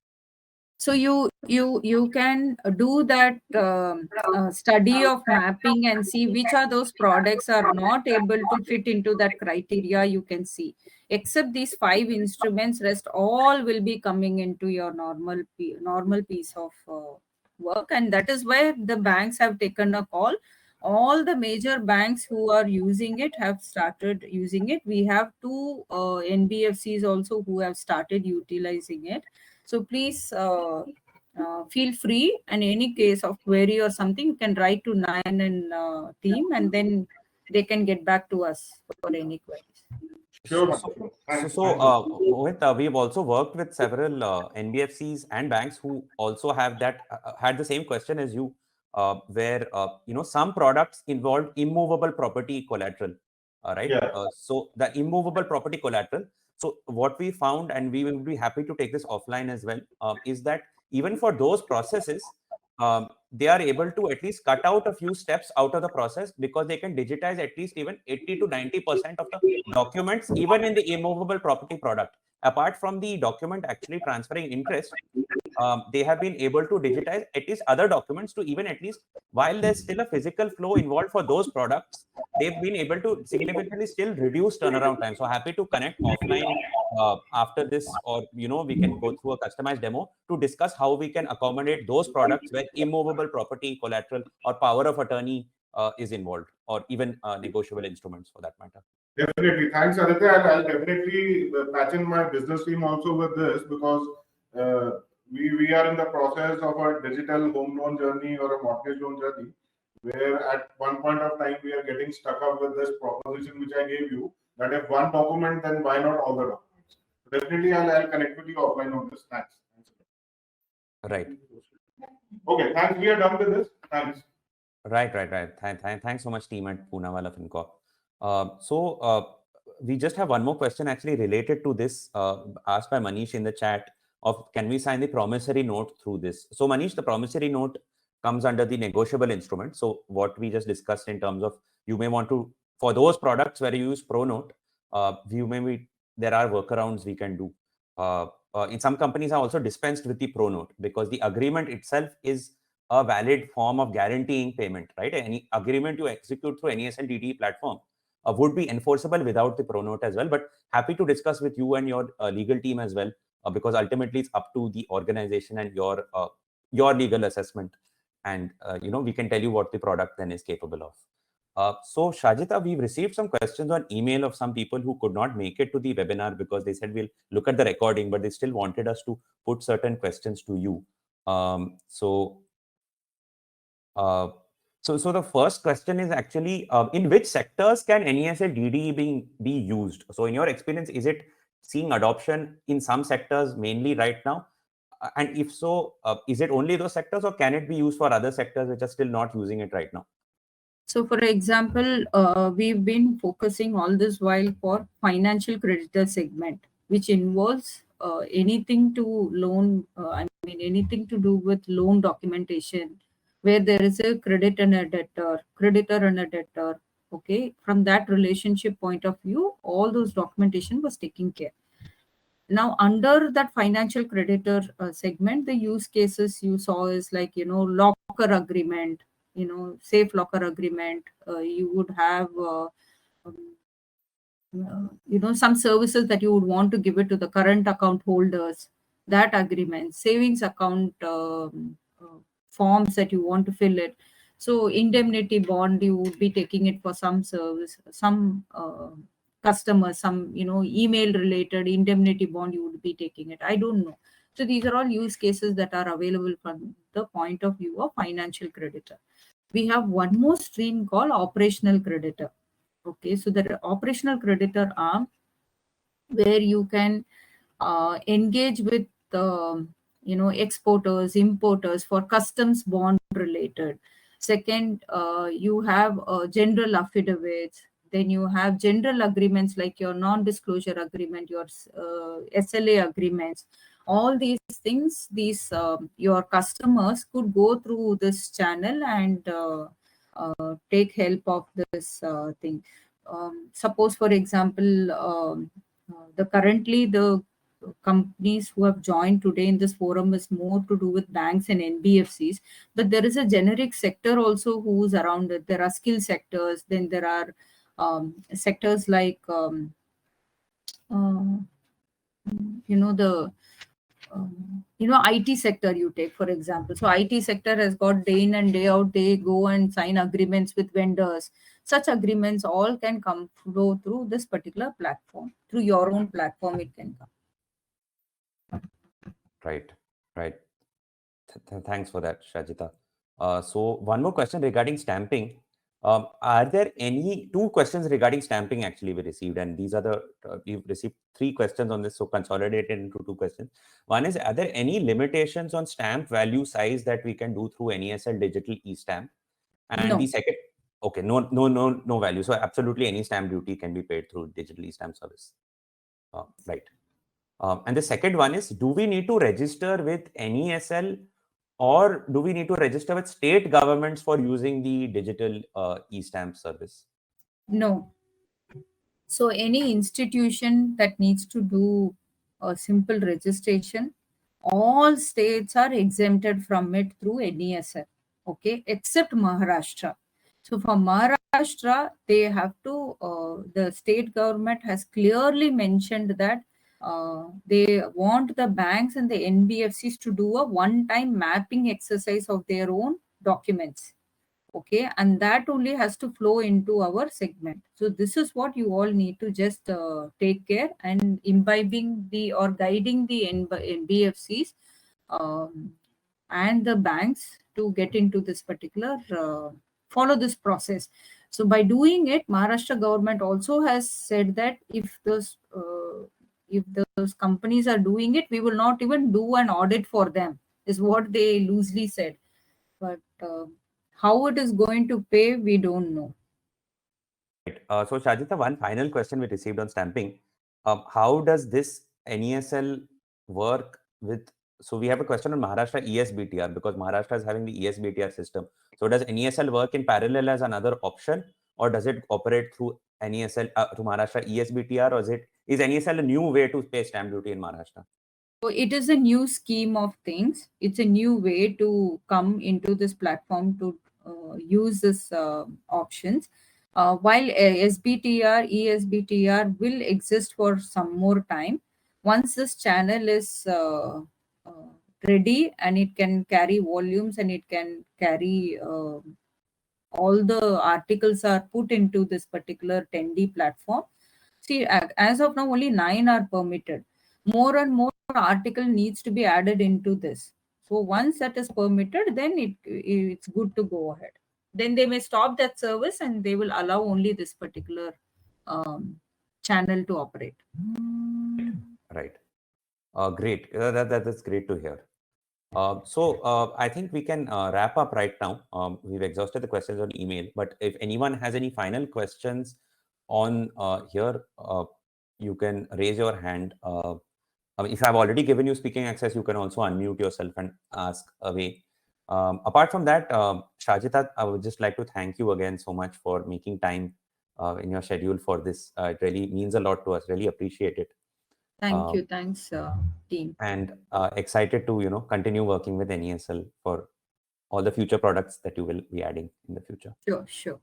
So you can do that study of mapping and see which are those products are not able to fit into that criteria. You can see, except these 5 instruments, rest all will be coming into your normal piece of work. And that is where the banks have taken a call. All the major banks who are using it have started using it. We have 2 NBFCs also who have started utilizing it. So please feel free, and any case of query or something, you can write to Nayan and team, and then they can get back to us for any queries. Sure, ma'am. Mohit, we've also worked with several NBFCs and banks who also have that had the same question as you, where some products involve immovable property collateral, right? Yeah. So the immovable property collateral. So what we found, and we will be happy to take this offline as well, is that even for those processes, they are able to at least cut out a few steps out of the process, because they can digitize at least even 80 to 90% of the documents, even in the immovable property product. Apart from the document actually transferring interest, they have been able to digitize at least other documents to even at least, while there's still a physical flow involved for those products, they've been able to significantly still reduce turnaround time. So happy to connect offline after this, or we can go through a customized demo to discuss how we can accommodate those products where immovable property collateral or power of attorney is involved, or even negotiable instruments for that matter. Definitely. Thanks, Aditya. And I'll definitely patch in my business team also with this, because we are in the process of a digital home loan journey or a mortgage loan journey, where at one point of time we are getting stuck up with this proposition which I gave you, that if one document, then why not all the documents? So definitely, I'll connect with you offline on this. Thanks. Right. Okay, thanks. We are done with this. Thanks. Right. Thanks so much, team at Poonawalla FinCorp. We just have one more question actually related to this, asked by Manish in the chat, of can we sign the promissory note through this? So Manish, the promissory note comes under the negotiable instrument. So what we just discussed in terms of, you may want to, for those products where you use ProNote, there are workarounds we can do. In some companies are also dispensed with the ProNote, because the agreement itself is a valid form of guaranteeing payment, right? Any agreement you execute through NESL DDE platform would be enforceable without the ProNote as well. But happy to discuss with you and your legal team as well, because ultimately it's up to the organization and your legal assessment, and we can tell you what the product then is capable of. So Shajita, we've received some questions on email of some people who could not make it to the webinar because they said we'll look at the recording, but they still wanted us to put certain questions to you. So the first question is actually, in which sectors can NESL DDE be used? So in your experience, is it seeing adoption in some sectors mainly right now? And if so, is it only those sectors, or can it be used for other sectors which are still not using it right now? So for example, we've been focusing all this while for financial creditor segment, which involves anything to loan, anything to do with loan documentation, where there is a creditor and a debtor. Okay, from that relationship point of view, all those documentation was taken care. Now, under that financial creditor segment, the use cases you saw is like, locker agreement, safe locker agreement. You would have, some services that you would want to give it to the current account holders, that agreement, savings account forms that you want to fill it. So indemnity bond, you would be taking it for some service, some customers, some, email related indemnity bond, you would be taking it. I don't know. So these are all use cases that are available from the point of view of financial creditor. We have one more stream called operational creditor. Okay, so the operational creditor arm, where you can engage with exporters, importers for customs bond related. Second, you have general affidavits. Then you have general agreements like your non-disclosure agreement, your SLA agreements. All these things, your customers could go through this channel and take help of this thing. Suppose, for example, currently the companies who have joined today in this forum is more to do with banks and NBFCs, but there is a generic sector also who's around it. There are skill sectors, then there are sectors like the IT sector you take, for example. So IT sector has got day in and day out, they go and sign agreements with vendors. Such agreements all can come flow through this particular platform. Through your own platform, it can come. Right. Thanks for that, Shajita. So one more question regarding stamping. Are there any two questions regarding stamping actually we received, and these are we've received 3 questions on this, so consolidated into 2 questions. One is, are there any limitations on stamp value size that we can do through NESL digital e-stamp? And No. the second, okay, no value. So absolutely any stamp duty can be paid through digital e-stamp service. Right. And the second one is, do we need to register with NESL, or do we need to register with state governments for using the digital e-stamp service? No. So any institution that needs to do a simple registration, all states are exempted from it through NESL, okay, except Maharashtra. So for Maharashtra, they have to, the state government has clearly mentioned that they want the banks and the NBFCs to do a one-time mapping exercise of their own documents. Okay, and that only has to flow into our segment. So this is what you all need to just take care, and imbibing or guiding the NBFCs and the banks to get into this particular, follow this process. So by doing it, Maharashtra government also has said that if those companies are doing it, we will not even do an audit for them, is what they loosely said. But how it is going to pay, we don't know. Right. So Shajita, one final question we received on stamping. How does this NESL work with, so we have a question on Maharashtra ESBTR, because Maharashtra is having the ESBTR system. So does NESL work in parallel as another option, or does it operate through NESL, through Maharashtra ESBTR, or is NESL a new way to pay stamp duty in Maharashtra? So it is a new scheme of things. It's a new way to come into this platform to use this options. While SBTR, ESBTR will exist for some more time. Once this channel is ready and it can carry volumes and it can carry all the articles are put into this particular 10D platform. See, as of now, only 9 are permitted. More and more article needs to be added into this. So once that is permitted, then it's good to go ahead. Then they may stop that service and they will allow only this particular channel to operate. Right. Great. That is great to hear. So I think we can wrap up right now. We've exhausted the questions on email, but if anyone has any final questions on here, you can raise your hand. If I've already given you speaking access, you can also unmute yourself and ask away. Apart from that, Shajita, I would just like to thank you again so much for making time in your schedule for this. It really means a lot to us. Really appreciate it. Thank you. Thanks, team. And excited to continue working with NESL for all the future products that you will be adding in the future. Sure.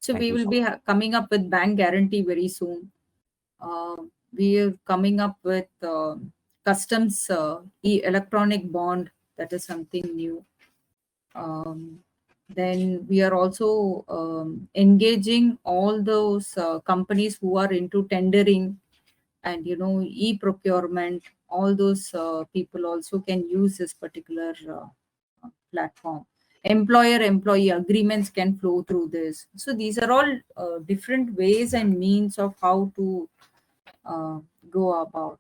So Thank we you will so be coming up with bank guarantee very soon. We are coming up with customs electronic bond. That is something new. Then we are also engaging all those companies who are into tendering and e-procurement. All those people also can use this particular platform. Employer-employee agreements can flow through this. So these are all different ways and means of how to go about.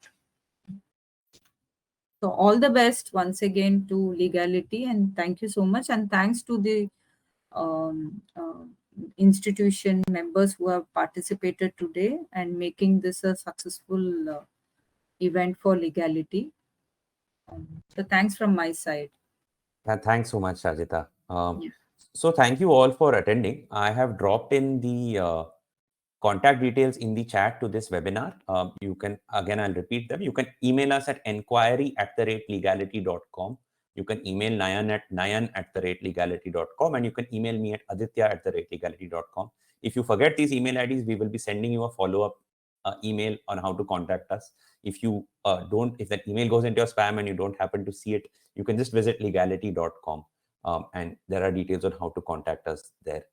So all the best once again to Legality, and thank you so much. And thanks to the institution members who have participated today and making this a successful event for Legality. So thanks from my side. Thanks so much, Shajita. So thank you all for attending. I have dropped in the contact details in the chat to this webinar. You can, again, I'll repeat them. You can email us at enquiry@legality.com. You can email Nayan at nayan@legality.com, and you can email me at aditya@legality.com. If you forget these email IDs, we will be sending you a follow-up email on how to contact us. If you if that email goes into your spam and you don't happen to see it, you can just visit legality.com, and there are details on how to contact us there.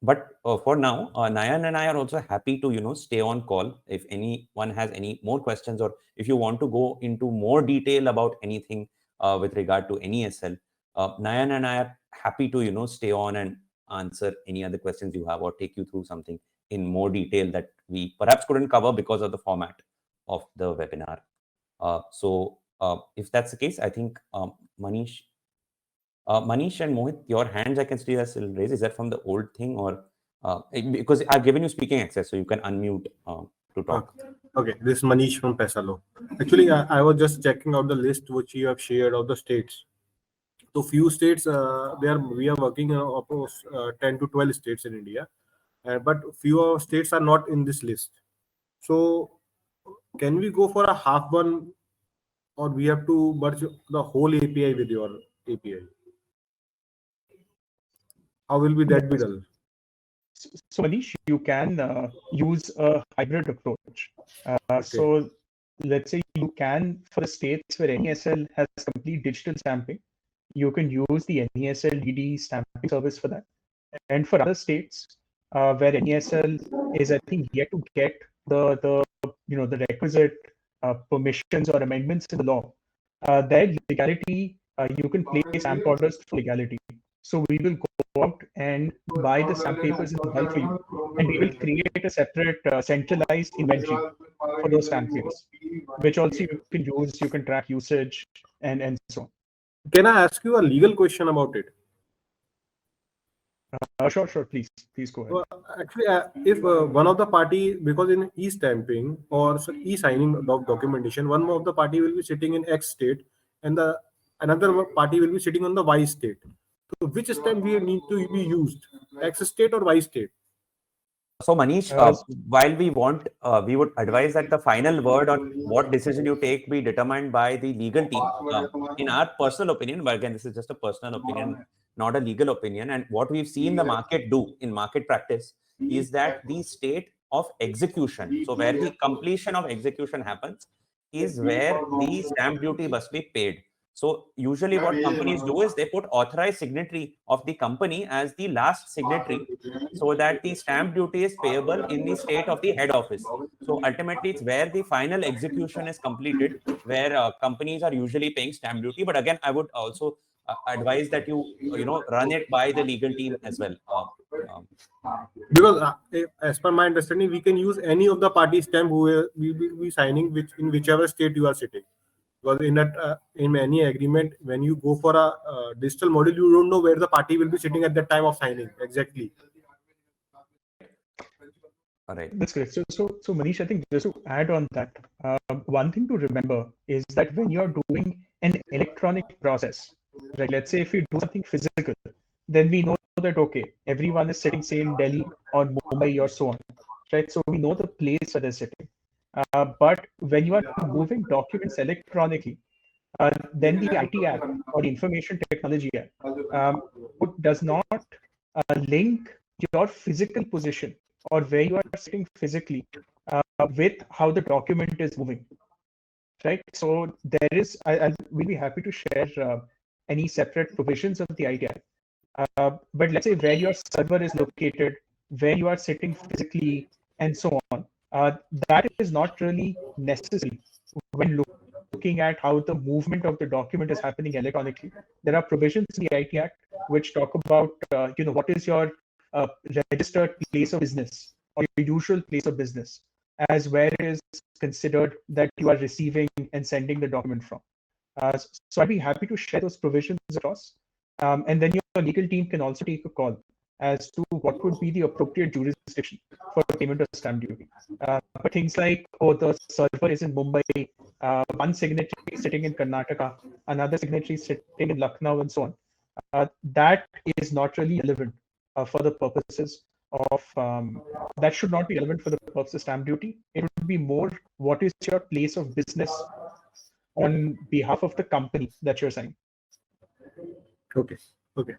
But for now, Nayan and I are also happy to stay on call if anyone has any more questions, or if you want to go into more detail about anything with regard to NESL. Nayan and I are happy to stay on and answer any other questions you have, or take you through something in more detail that we perhaps couldn't cover because of the format of the webinar. So if that's the case, I think Manish and Mohit, your hands I can still raise. Is that from the old thing, or because I've given you speaking access, so you can unmute to talk? Okay, this is Manish from Pesalo. Actually, I was just checking out the list which you have shared of the states. So few states, we are working on 10 to 12 states in India, but few states are not in this list. So can we go for a half one, or we have to merge the whole API with your API? How will be that be done? So Manish, you can use a hybrid approach. So let's say you can, for the states where NESL has complete digital stamping, you can use the NESL DD stamping service for that. And for other states where NESL is, I think, yet to get the requisite permissions or amendments in the law, there Legality, you can place stamp orders for Legality. So we will go out and buy the stamp papers in bulk for you, and we will create a separate centralized inventory for those stamp papers, which also you can use. You can track usage and so on. Can I ask you a legal question about it? Sure, please go ahead. Well, actually, if one of the party, because in e-stamping or e-signing documentation, one of the party will be sitting in X state, and the another party will be sitting on the Y state. So which stamp we need to be used, X state or Y state? So Manish, while we would advise that the final word on what decision you take be determined by the legal team. In our personal opinion, but again, this is just a personal opinion, not a legal opinion. And what we've seen the market do in market practice is that the state of execution, so where the completion of execution happens, is where the stamp duty must be paid. So usually what companies do is they put authorized signatory of the company as the last signatory, so that the stamp duty is payable in the state of the head office. So ultimately it's where the final execution is completed, where companies are usually paying stamp duty. But again, I would also advise that you run it by the legal team as well. Because as per my understanding, we can use any of the party stamp who we will be signing in whichever state you are sitting. Because in any agreement, when you go for a digital model, you don't know where the party will be sitting at the time of signing exactly. All right. That's correct. So Manish, I think just to add on that, one thing to remember is that when you're doing an electronic process, right? Let's say if you do something physical, then we know that okay, everyone is sitting say in Delhi or Mumbai or so on, right? So we know the place where they're sitting. But when you are moving documents electronically, then the IT Act or the Information Technology Act does not link your physical position or where you are sitting physically with how the document is moving, right? So there is, we'll be happy to share any separate provisions of the IT Act. But let's say where your server is located, where you are sitting physically, and so on. That is not really necessary when looking at how the movement of the document is happening electronically. There are provisions in the IT Act which talk about what is your registered place of business or your usual place of business, as where it is considered that you are receiving and sending the document from. So I'd be happy to share those provisions across, and then your legal team can also take a call as to what would be the appropriate jurisdiction for payment of stamp duty. But things like, the server is in Mumbai, one signatory is sitting in Karnataka, another signatory is sitting in Lucknow, and so on. That is not really relevant for the purposes of that should not be relevant for the purpose of stamp duty. It would be more, what is your place of business on behalf of the company that you're signing. Okay. Okay.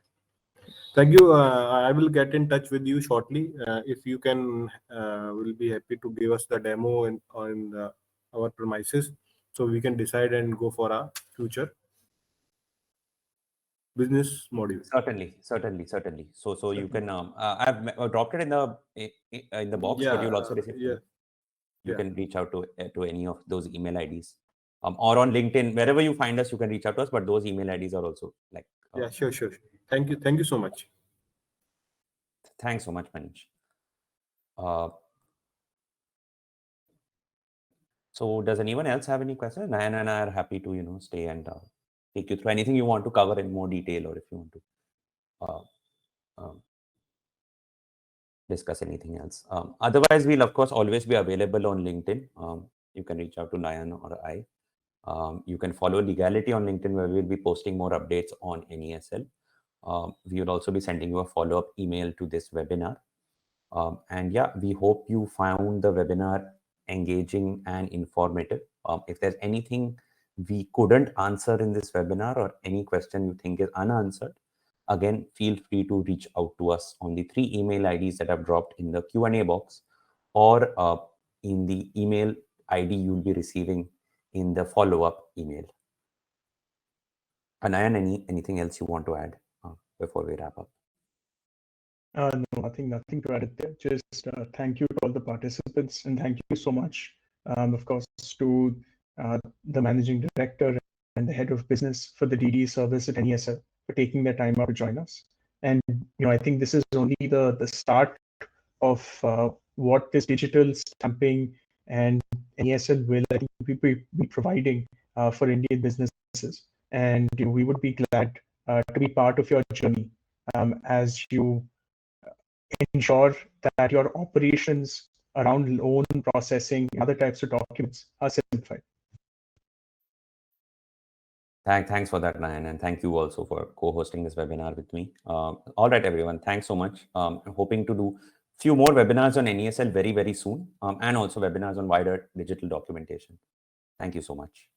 Thank you. I will get in touch with you shortly. If you can, we'll be happy to give us the demo on our premises, so we can decide and go for a future business module. Certainly. So you can. I've dropped it in the box, but you'll also receive. Yeah. You can reach out to any of those email IDs, or on LinkedIn, wherever you find us, you can reach out to us. But those email IDs are also like. Yeah. Sure. Thank you so much. Thanks so much, Manish. So does anyone else have any questions? Nayan and I are happy to stay and take you through anything you want to cover in more detail, or if you want to discuss anything else. Otherwise, we'll of course always be available on LinkedIn. You can reach out to Nayan or I. You can follow Legality on LinkedIn, where we'll be posting more updates on NESL. We will also be sending you a follow-up email to this webinar. And yeah, we hope you found the webinar engaging and informative. If there's anything we couldn't answer in this webinar, or any question you think is unanswered, again, feel free to reach out to us on the 3 email IDs that I've dropped in the Q&A box, or in the email ID you'll be receiving in the follow-up email. Anayan, anything else you want to add before we wrap up? No, nothing to add there. Just thank you to all the participants, and thank you so much, of course, to the managing director and the head of business for the DD service at NESL for taking their time out to join us. And I think this is only the start of what this digital stamping and NESL will, I think, be providing for Indian businesses. And we would be glad to be part of your journey as you ensure that your operations around loan processing, other types of documents are simplified. Thanks for that, Nayan, and thank you also for co-hosting this webinar with me. All right, everyone, thanks so much. I'm hoping to do a few more webinars on NESL very, very soon, and also webinars on wider digital documentation. Thank you so much.